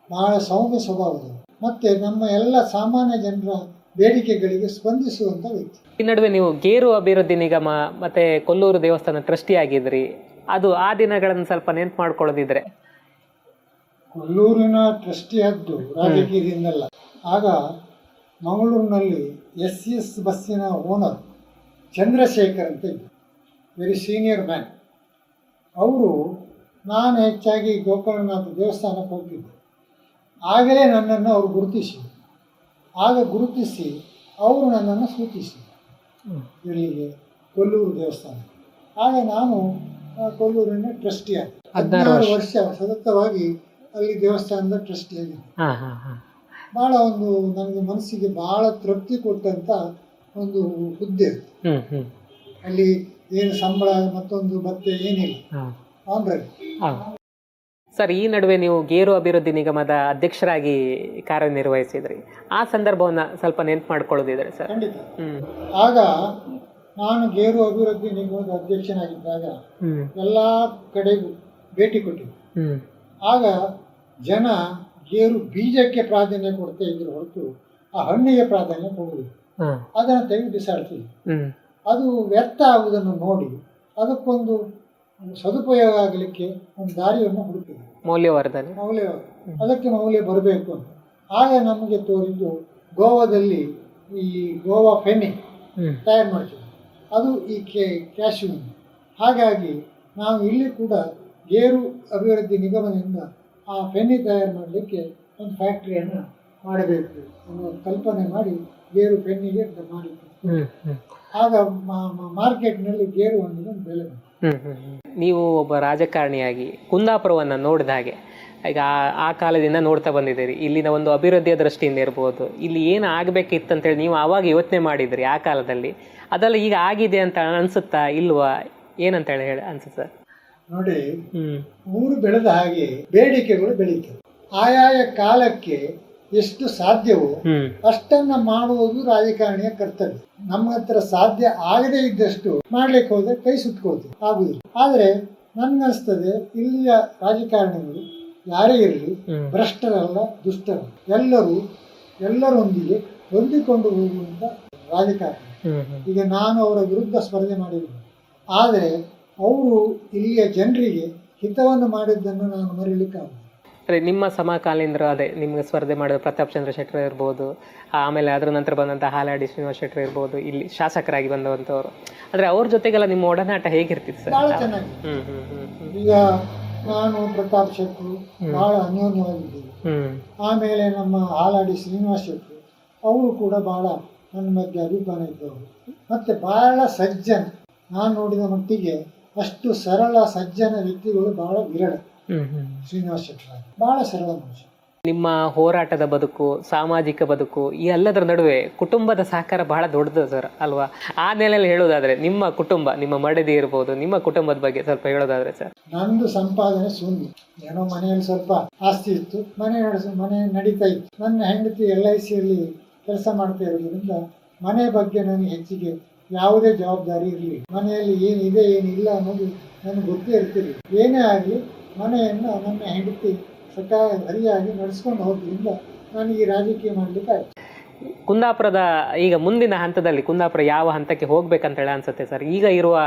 ಬಹಳ ಸೌಮ್ಯ ಸ್ವಭಾವದವರು, ಮತ್ತೆ ನಮ್ಮ ಎಲ್ಲ ಸಾಮಾನ್ಯ ಜನರ ಬೇಡಿಕೆಗಳಿಗೆ ಸ್ಪಂದಿಸುವಂತ ವ್ಯಕ್ತಿ. ಈ ನಡುವೆ ನೀವು ಗೇರು ಅಭಿವೃದ್ಧಿ ನಿಗಮ ಮತ್ತೆ ಕೊಲ್ಲೂರು ದೇವಸ್ಥಾನ ಟ್ರಸ್ಟಿ ಆಗಿದ್ರಿ, ಅದು ಆ ದಿನಗಳನ್ನು ಸ್ವಲ್ಪ ನೆನ್ಪು ಮಾಡ್ಕೊಳ್ಳೋದಿದ್ರೆ. ಕೊಲ್ಲೂರಿನ ಟ್ರಸ್ಟಿ ಆದ್ದು ರಾಜಕೀಯದಿಂದಲ್ಲ. ಆಗ ಮಂಗಳೂರಿನಲ್ಲಿ ಎಸ್ ಬಸ್ಸಿನ ಓನರ್ ಚಂದ್ರಶೇಖರ್ ಅಂತ ಇದ್ದರು, ವೆರಿ ಸೀನಿಯರ್ ಮ್ಯಾನ್. ಅವರು ನಾನು ಹೆಚ್ಚಾಗಿ ಗೋಕರ್ಣನಾಥ ದೇವಸ್ಥಾನಕ್ಕೆ ಹೋಗ್ತಿದ್ದೆ. ಆಗಲೇ ನನ್ನನ್ನು ಅವರು ಗುರುತಿಸಿ ಅವರು ನನ್ನನ್ನು ಸೂಚಿಸಿ ಇಲ್ಲಿಗೆ ಕೊಲ್ಲೂರು ದೇವಸ್ಥಾನ. ಆಗ ನಾನು ಕೊಲ್ಲೂರಿನ ಟ್ರಸ್ಟಿ ಆಗಿ 16 ವರ್ಷ ಸತತವಾಗಿ ಅಲ್ಲಿ ದೇವಸ್ಥಾನದ ಟ್ರಸ್ಟಿ ಆಗಿದ್ದೆ. ಭಾಳ ಒಂದು ನನಗೆ ಮನಸ್ಸಿಗೆ ಭಾಳ ತೃಪ್ತಿ ಕೊಟ್ಟಂಥ ಒಂದು ಹುದ್ದೆ. ಅಲ್ಲಿ ಏನು ಸಂಬಳ ಮತ್ತೊಂದು ಭತ್ತೆ ಏನಿಲ್ಲ, ಆನ್ರೈಟ್. ಸರ್, ಈ ನಡುವೆ ನೀವು ಗೇರು ಅಭಿವೃದ್ಧಿ ನಿಗಮದ ಅಧ್ಯಕ್ಷರಾಗಿ ಕಾರ್ಯನಿರ್ವಹಿಸಿದ್ರಿ, ಆ ಸಂದರ್ಭವನ್ನ ಸ್ವಲ್ಪ ನೆನ್ಪು ಮಾಡ್ಕೊಳ್ಳೋದಿದ್ರೆ ಸರ್. ಖಂಡಿತ. ಆಗ ನಾನು ಗೇರು ಅಭಿವೃದ್ಧಿ ನಿಗಮದ ಅಧ್ಯಕ್ಷನಾಗಿದ್ದಾಗ ಎಲ್ಲ ಕಡೆಗೂ ಭೇಟಿ ಕೊಟ್ಟಿದ್ದೆ. ಆಗ ಜನ ಗೇರು ಬೀಜಕ್ಕೆ ಪ್ರಾಧಾನ್ಯ ಕೊಡ್ತಾ ಇದ್ರು ಹೊರತು ಆ ಹಣ್ಣಿಗೆ ಪ್ರಾಧಾನ್ಯ ಕೊಡುವುದು. ಅದನ್ನು ತೆಗೆದು ಬಿಸಾಡ್ತೀವಿ. ಅದು ವ್ಯರ್ಥ ಆಗುವುದನ್ನು ನೋಡಿ ಅದಕ್ಕೊಂದು ಸದುಪಯೋಗ ಆಗಲಿಕ್ಕೆ ಒಂದು ದಾರಿಯನ್ನು ಹುಡುಕಿದೆ. ಮೌಲ್ಯವರ್ಧನೆ, ಅದಕ್ಕೆ ಮೌಲ್ಯ ಬರಬೇಕು ಅಂತ. ಆಗ ನಮಗೆ ತೋರಿದ್ದು ಗೋವಾದಲ್ಲಿ ಈ ಗೋವಾ ಫೆನ್ನಿ ತಯಾರು ಮಾಡ್ತೀವಿ, ಅದು ಈ ಕ್ಯಾಶ್ಯೂ. ಹಾಗಾಗಿ ನಾವು ಇಲ್ಲಿ ಕೂಡ ಗೇರು ಅಭಿವೃದ್ಧಿ ನಿಗಮದಿಂದ ಆ ಫೆನ್ನಿ ತಯಾರು ಮಾಡಲಿಕ್ಕೆ ಒಂದು ಫ್ಯಾಕ್ಟ್ರಿಯನ್ನು ಮಾಡಬೇಕು ಅನ್ನೋ ಕಲ್ಪನೆ ಮಾಡಿ ಗೇರು ಫೆನ್ನಿಗೆ ಮಾಡಿದ್ವಿ. ಆಗ ಮಾರ್ಕೆಟ್ನಲ್ಲಿ ಗೇರು ಹಣ್ಣಿನ ಬೆಲೆ. ನೀವು ಒಬ್ಬ ರಾಜಕಾರಣಿಯಾಗಿ ಕುಂದಾಪುರವನ್ನು ನೋಡಿದ ಹಾಗೆ ಈಗ ಆ ಕಾಲದಿಂದ ನೋಡ್ತಾ ಬಂದಿದ್ದೀರಿ. ಇಲ್ಲಿನ ಒಂದು ಅಭಿವೃದ್ಧಿಯ ದೃಷ್ಟಿಯಿಂದ ಇರ್ಬೋದು, ಇಲ್ಲಿ ಏನು ಆಗಬೇಕಿತ್ತಂತೇಳಿ ನೀವು ಆವಾಗ ಯೋಚನೆ ಮಾಡಿದ್ರಿ ಆ ಕಾಲದಲ್ಲಿ, ಅದೆಲ್ಲ ಈಗ ಆಗಿದೆ ಅಂತ ಅನ್ಸುತ್ತಾ ಇಲ್ವಾ, ಏನಂತ ಹೇಳಿ ಅನ್ಸುತ್ತೆ ಸರ್? ನೋಡಿ, ಊರು ಬೆಳೆದ ಹಾಗೆ ಬೇಡಿಕೆಗಳು ಬೆಳೀತವೆ. ಆಯಾಯ ಕಾಲಕ್ಕೆ ಎಷ್ಟು ಸಾಧ್ಯವೋ ಅಷ್ಟನ್ನ ಮಾಡುವುದು ರಾಜಕಾರಣಿಯ ಕರ್ತವ್ಯ. ನಮ್ಮ ಹತ್ರ ಸಾಧ್ಯ ಆಗದೇ ಇದ್ದಷ್ಟು ಮಾಡ್ಲಿಕ್ಕೆ ಹೋದ್ರೆ ಕೈ ಸುಟ್ಕೊಳ್ತೀವಿ, ಆಗುದಿಲ್ಲ. ಆದ್ರೆ ನನ್ಗನ್ಸ್ತದೆ ಇಲ್ಲಿಯ ರಾಜಕಾರಣಿಗಳು ಯಾರೇ ಇರಲಿ ಭ್ರಷ್ಟರಲ್ಲ, ದುಷ್ಟರಲ್ಲ, ಎಲ್ಲರೊಂದಿಗೆ ಹೊಂದಿಕೊಂಡು ಹೋಗುವಂತ ರಾಜಕಾರಣಿ. ಈಗ ನಾನು ಅವರ ವಿರುದ್ಧ ಸ್ಪರ್ಧೆ ಮಾಡಿದ್ದೀನಿ, ಆದರೆ ಅವರು ಇಲ್ಲಿಯ ಜನರಿಗೆ ಹಿತವನ್ನು ಮಾಡಿದ್ದನ್ನು ನಾನು ಮರೀಲಿಕ್ಕಾಗುವುದು. ಅದೇ ನಿಮ್ಮ ಸಮಕಾಲೀನರು, ಅದೇ ನಿಮ್ಗೆ ಸ್ಪರ್ಧೆ ಮಾಡಿದ ಪ್ರತಾಪ್ ಚಂದ್ರ ಶೆಟ್ಟರ್ ಇರ್ಬೋದು, ಆಮೇಲೆ ಅದರ ನಂತರ ಬಂದಂಥ ಹಾಲಾಡಿ ಶ್ರೀನಿವಾಸ ಶೆಟ್ಟರ್ ಇರ್ಬೋದು, ಇಲ್ಲಿ ಶಾಸಕರಾಗಿ ಬಂದವಂಥವ್ರು, ಆದರೆ ಅವ್ರ ಜೊತೆಗೆಲ್ಲ ನಿಮ್ಮ ಒಡನಾಟ ಹೇಗಿರ್ತಿತ್ತು ಸರ್? ಭಾಳ ಚೆನ್ನಾಗಿ. ಈಗ ನಾನು ಪ್ರತಾಪ್ ಶೆಟ್ಟರು ಭಾಳ ಅನ್ಯೋನ್ಯವಾಗಿದ್ದೀವಿ. ಆಮೇಲೆ ನಮ್ಮ ಹಾಲಾಡಿ ಶ್ರೀನಿವಾಸ ಶೆಟ್ಟರು ಅವರು ಕೂಡ ಭಾಳ ನನ್ನ ಬಗ್ಗೆ ಅಭಿಮಾನ ಇದ್ದವರು. ಮತ್ತು ಭಾಳ ಸಜ್ಜನ, ನಾನು ನೋಡಿದ ಮಟ್ಟಿಗೆ ಅಷ್ಟು ಸರಳ ಸಜ್ಜನ ವ್ಯಕ್ತಿಗಳು ಭಾಳ ವಿರಳ. ಶ್ರೀನಿವಾಸ ಶೆಟ್ಟರ್ ಬಹಳ ಸರಳ ಮನುಷ್ಯ. ನಿಮ್ಮ ಹೋರಾಟದ ಬದುಕು, ಸಾಮಾಜಿಕ ಬದುಕು, ಈ ಎಲ್ಲದರ ನಡುವೆ ಕುಟುಂಬದ ಸಹಕಾರ ಬಹಳ ದೊಡ್ಡದು ಸರ್ ಅಲ್ವಾ? ಆ ನೆಲೆಯಲ್ಲಿ ಹೇಳೋದಾದ್ರೆ ನಿಮ್ಮ ಕುಟುಂಬ, ನಿಮ್ಮ ಮಡದಿ ಇರ್ಬೋದು, ನಿಮ್ಮ ಕುಟುಂಬದ ಬಗ್ಗೆ ಸ್ವಲ್ಪ ಹೇಳೋದಾದ್ರೆ ಸರ್. ನಂದು ಸಂಪಾದನೆ ಶೂನ್ಯ. ಏನೋ ಮನೆಯಲ್ಲಿ ಸ್ವಲ್ಪ ಆಸ್ತಿ ಇತ್ತು, ಮನೆ ನಡೀತಾ ಇತ್ತು. ನನ್ನ ಹೆಂಡತಿ LICಯಲ್ಲಿ ಕೆಲಸ ಮಾಡ್ತಾ ಇರೋದ್ರಿಂದ ಮನೆ ಬಗ್ಗೆ ನನಗೆ ಹೆಚ್ಚಿಗೆ ಯಾವುದೇ ಜವಾಬ್ದಾರಿ ಇರಲಿ. ಮನೆಯಲ್ಲಿ ಏನಿದೆ ಏನಿಲ್ಲ ಅನ್ನೋದು ನನಗೆ ಗೊತ್ತೇ ಇರ್ತಿರಲಿ. ಏನೇ ಆಗಲಿ ಮನೆಯನ್ನು ನನ್ನ ಹೆಂಡತಿ ಸರಿಯಾಗಿ ನಡೆಸ್ಕೊಂಡು ಹೋದ್ರಿಂದ ನನಗೆ ರಾಜಕೀಯ ಮಾಡಲಿಕ್ಕೆ ಆಯ್ತು. ಕುಂದಾಪುರದ ಈಗ ಮುಂದಿನ ಹಂತದಲ್ಲಿ ಕುಂದಾಪುರ ಯಾವ ಹಂತಕ್ಕೆ ಹೋಗ್ಬೇಕಂತ ಹೇಳಿ ಅನ್ಸುತ್ತೆ ಸರ್? ಈಗ ಇರುವ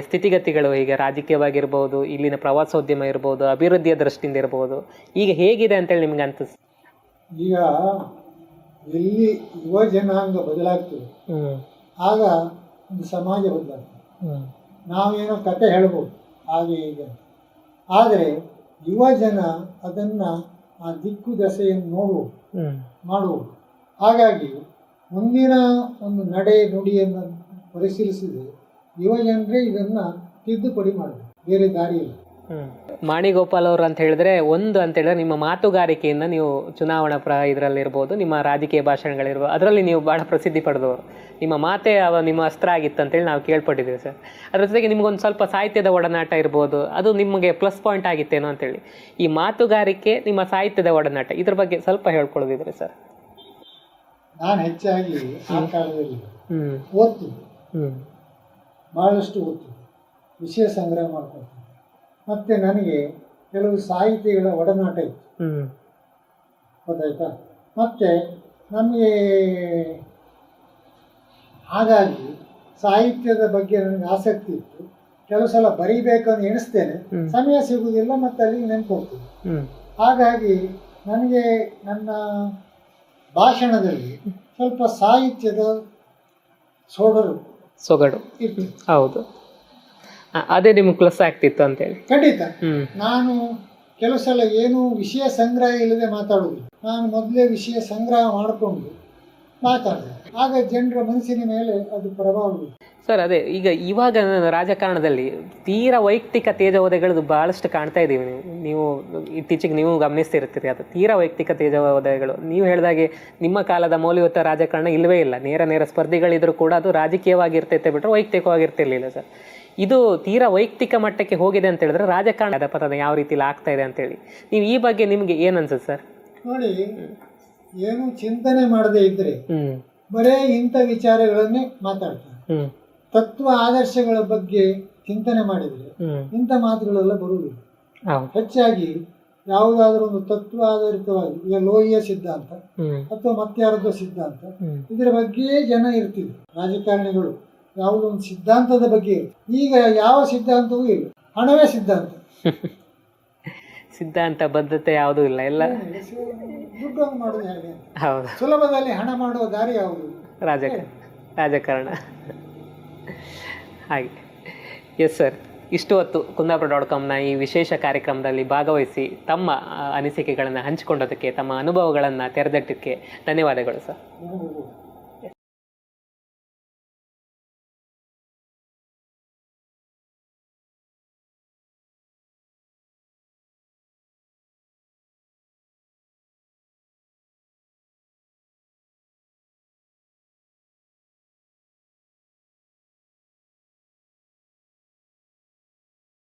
ಸ್ಥಿತಿಗತಿಗಳು, ಈಗ ರಾಜಕೀಯವಾಗಿರ್ಬೋದು, ಇಲ್ಲಿನ ಪ್ರವಾಸೋದ್ಯಮ ಇರ್ಬೋದು, ಅಭಿವೃದ್ಧಿಯ ದೃಷ್ಟಿಯಿಂದ ಇರ್ಬೋದು, ಈಗ ಹೇಗಿದೆ ಅಂತೇಳಿ ನಿಮ್ಗೆ ಅನ್ಸುತ್ತೆ? ಈಗ ಎಲ್ಲಿ ಯುವ ಜನಾಂಗ ಬದಲಾಗ್ತದೆ ಆಗ ಒಂದು ಸಮಾಜ ಬದಲಾಗ್ತದೆ. ನಾವೇನೋ ಕತೆ ಹೇಳ್ಬೋದು ಹಾಗೆ ಹೀಗೆ, ಆದರೆ ಯುವ ಜನ ಅದನ್ನು ಆ ದಿಕ್ಕು ದೆಸೆಯನ್ನು ಮಾಡುವುದು. ಹಾಗಾಗಿ ಮುಂದಿನ ಒಂದು ನಡೆ ನುಡಿಯನ್ನು ಪರಿಶೀಲಿಸಿದರೆ ಯುವ ಜನರೇ ಇದನ್ನು ತಿದ್ದುಪಡಿ ಮಾಡಬೇಕು, ಬೇರೆ ದಾರಿ ಇಲ್ಲ. ಮಾಣಿಗೋಪಾಲ್ ಅವರು ಅಂತ ಹೇಳಿದ್ರೆ ನಿಮ್ಮ ಮಾತುಗಾರಿಕೆಯಿಂದ ನೀವು ಚುನಾವಣಾ ಇದರಲ್ಲಿರ್ಬೋದು, ನಿಮ್ಮ ರಾಜಕೀಯ ಭಾಷಣಗಳಿರ್ಬೋದು, ಅದರಲ್ಲಿ ನೀವು ಬಹಳ ಪ್ರಸಿದ್ಧಿ ಪಡೆದವರು. ನಿಮ್ಮ ಮಾತೇ ನಿಮ್ಮ ಅಸ್ತ್ರ ಆಗಿತ್ತು ಅಂತೇಳಿ ನಾವು ಕೇಳ್ಪಟ್ಟಿದ್ದೀವಿ ಸರ್. ಅದರ ಜೊತೆಗೆ ನಿಮ್ಗೊಂದು ಸ್ವಲ್ಪ ಸಾಹಿತ್ಯದ ಒಡನಾಟ ಇರ್ಬೋದು, ಅದು ನಿಮಗೆ ಪ್ಲಸ್ ಪಾಯಿಂಟ್ ಆಗಿತ್ತೇನೋ ಅಂತೇಳಿ. ಈ ಮಾತುಗಾರಿಕೆ, ನಿಮ್ಮ ಸಾಹಿತ್ಯದ ಒಡನಾಟ, ಇದ್ರ ಬಗ್ಗೆ ಸ್ವಲ್ಪ ಹೇಳ್ಕೊಳ್ಳೋದಿದ್ರೆ ಸರ್. ನಾನು ಹೆಚ್ಚಾಗಿ ಆ ಕಾಲದಲ್ಲಿ ಹ್ಮ್ ಓದ್ತಿದ್ದೆ, ಹ್ಮ್ ಭಾಳಷ್ಟು ಓದ್ತಿದ್ದೆ, ವಿಷಯ ಸಂಗ್ರಹ ಮಾಡ್ಕೊಳ್ತಿದ್ದೆ. ಮತ್ತು ನನಗೆ ಕೆಲವು ಸಾಹಿತಿಗಳ ಒಡನಾಟ ಇತ್ತು, ಹ್ಮ್ ಗೊತ್ತಾಯ್ತಾ. ಮತ್ತು ನಮಗೆ ಹಾಗಾಗಿ ಸಾಹಿತ್ಯದ ಬಗ್ಗೆ ನನಗೆ ಆಸಕ್ತಿ ಇತ್ತು. ಕೆಲವು ಸಲ ಬರೀಬೇಕಂತ ಎಣಿಸ್ತೇನೆ, ಸಮಯ ಸಿಗುವುದಿಲ್ಲ, ಮತ್ತು ಅಲ್ಲಿಗೆ ನೆನಪು ಹೋಗ್ತದೆ. ಹ್ಮ್ ಹಾಗಾಗಿ ನನಗೆ ನನ್ನ ಭಾಷಣದಲ್ಲಿ ಸ್ವಲ್ಪ ಸಾಹಿತ್ಯದ ಸೊಗಡು ಇತ್ತು. ಹೌದು, ಅದೇ ನಿಮ್ಗೆ ಪ್ಲಸ್ ಆಗ್ತಿತ್ತು ಅಂತೇಳಿ. ಖಂಡಿತ. ಹ್ಮ್ ನಾನು ಕೆಲವು ಸಲ ಏನು ವಿಷಯ ಸಂಗ್ರಹ ಇಲ್ಲದೆ ಮಾತಾಡುವುದಿಲ್ಲ. ನಾನು ಮೊದಲೇ ವಿಷಯ ಸಂಗ್ರಹ ಮಾಡಿಕೊಂಡು ಮಾತಾಡಿದೆ, ಆಗ ಜನರ ಮನಸ್ಸಿನ ಮೇಲೆ ಅದು ಪ್ರಭಾವ ಬೀರುತ್ತೆ. ಸರ್, ಅದೇ ಇವಾಗ ರಾಜಕಾರಣದಲ್ಲಿ ತೀರಾ ವೈಯಕ್ತಿಕ ತೇಜೋವಧೆಗಳು ಬಹಳಷ್ಟು ಕಾಣ್ತಾ ಇದ್ದೀವಿ. ನೀವು ಇತ್ತೀಚೆಗೆ ನೀವು ಗಮನಿಸ್ತಿರ್ತೀರಿ, ಅದು ತೀರಾ ವೈಯಕ್ತಿಕ ತೇಜೋವಧೆಗಳು. ನೀವು ಹೇಳಿದಾಗೆ ನಿಮ್ಮ ಕಾಲದ ಮೌಲ್ಯಯುತ ರಾಜಕಾರಣ ಇಲ್ಲವೇ ಇಲ್ಲ. ನೇರ ಸ್ಪರ್ಧಿಗಳಿದ್ರು ಕೂಡ ಅದು ರಾಜಕೀಯವಾಗಿರ್ತೈತೆ ಬಿಟ್ಟರೆ ವೈಯಕ್ತಿಕವಾಗಿರ್ತಿರ್ಲಿಲ್ಲ ಸರ್. ಇದು ತೀರಾ ವೈಯಕ್ತಿಕ ಮಟ್ಟಕ್ಕೆ ಹೋಗಿದೆ ಅಂತ ಹೇಳಿದ್ರೆ ರಾಜಕಾರಣದ ಪತನ ಯಾವ ರೀತಿಲಿ ಆಗ್ತಾ ಇದೆ ಅಂತೇಳಿ ನೀವು ಈ ಬಗ್ಗೆ ನಿಮಗೆ ಏನು ಅನ್ಸುತ್ತೆ ಸರ್? ನೋಡಿ, ಏನು ಚಿಂತನೆ ಮಾಡದೇ ಇದ್ದರೆ ಬರೇ ಇಂಥ ವಿಚಾರಗಳನ್ನೇ ಮಾತಾಡ್ತಾರೆ. ತತ್ವ ಆದರ್ಶಗಳ ಬಗ್ಗೆ ಚಿಂತನೆ ಮಾಡಿದರೆ ಇಂಥ ಮಾತುಗಳೆಲ್ಲ ಬರುವುದಿಲ್ಲ. ಹೆಚ್ಚಾಗಿ ಯಾವುದಾದ್ರೂ ಒಂದು ತತ್ವ ಆಧಾರಿತವಾಗಿ, ಈಗ ಲೋಹಿಯ ಸಿದ್ಧಾಂತ ಅಥವಾ ಮತ್ಯಾರದ್ದು ಸಿದ್ಧಾಂತ, ಇದರ ಬಗ್ಗೆಯೇ ಜನ ಇರ್ತಿದ್ರು. ರಾಜಕಾರಣಿಗಳು ಯಾವುದೋ ಒಂದು ಸಿದ್ಧಾಂತದ ಬಗ್ಗೆ ಇರುತ್ತೆ. ಈಗ ಯಾವ ಸಿದ್ಧಾಂತವೂ ಇಲ್ಲ, ಹಣವೇ ಸಿದ್ಧಾಂತ. ಸಿದ್ಧಾಂತ ಬದ್ಧತೆ ಯಾವುದೂ ಇಲ್ಲ, ಎಲ್ಲ ದುಡ್ಡನ್ನು ಮಾಡೋದು ಹೇಗೆ? ಹೌದು, ಸುಲಭದಲ್ಲಿ ಹಣ ಮಾಡುವ ದಾರಿ ಯಾವುದು? ರಾಜಕಾರಣ. ಹಾಗೆ. ಎಸ್ ಸರ್, ಇಷ್ಟು ಹೊತ್ತು ಕುಂದಾಪುರ.com ಈ ವಿಶೇಷ ಕಾರ್ಯಕ್ರಮದಲ್ಲಿ ಭಾಗವಹಿಸಿ ತಮ್ಮ ಅನಿಸಿಕೆಗಳನ್ನು ಹಂಚಿಕೊಂಡೋದಕ್ಕೆ, ತಮ್ಮ ಅನುಭವಗಳನ್ನು ತೆರೆದಿಟ್ಟಕ್ಕೆ ಧನ್ಯವಾದಗಳು ಸರ್.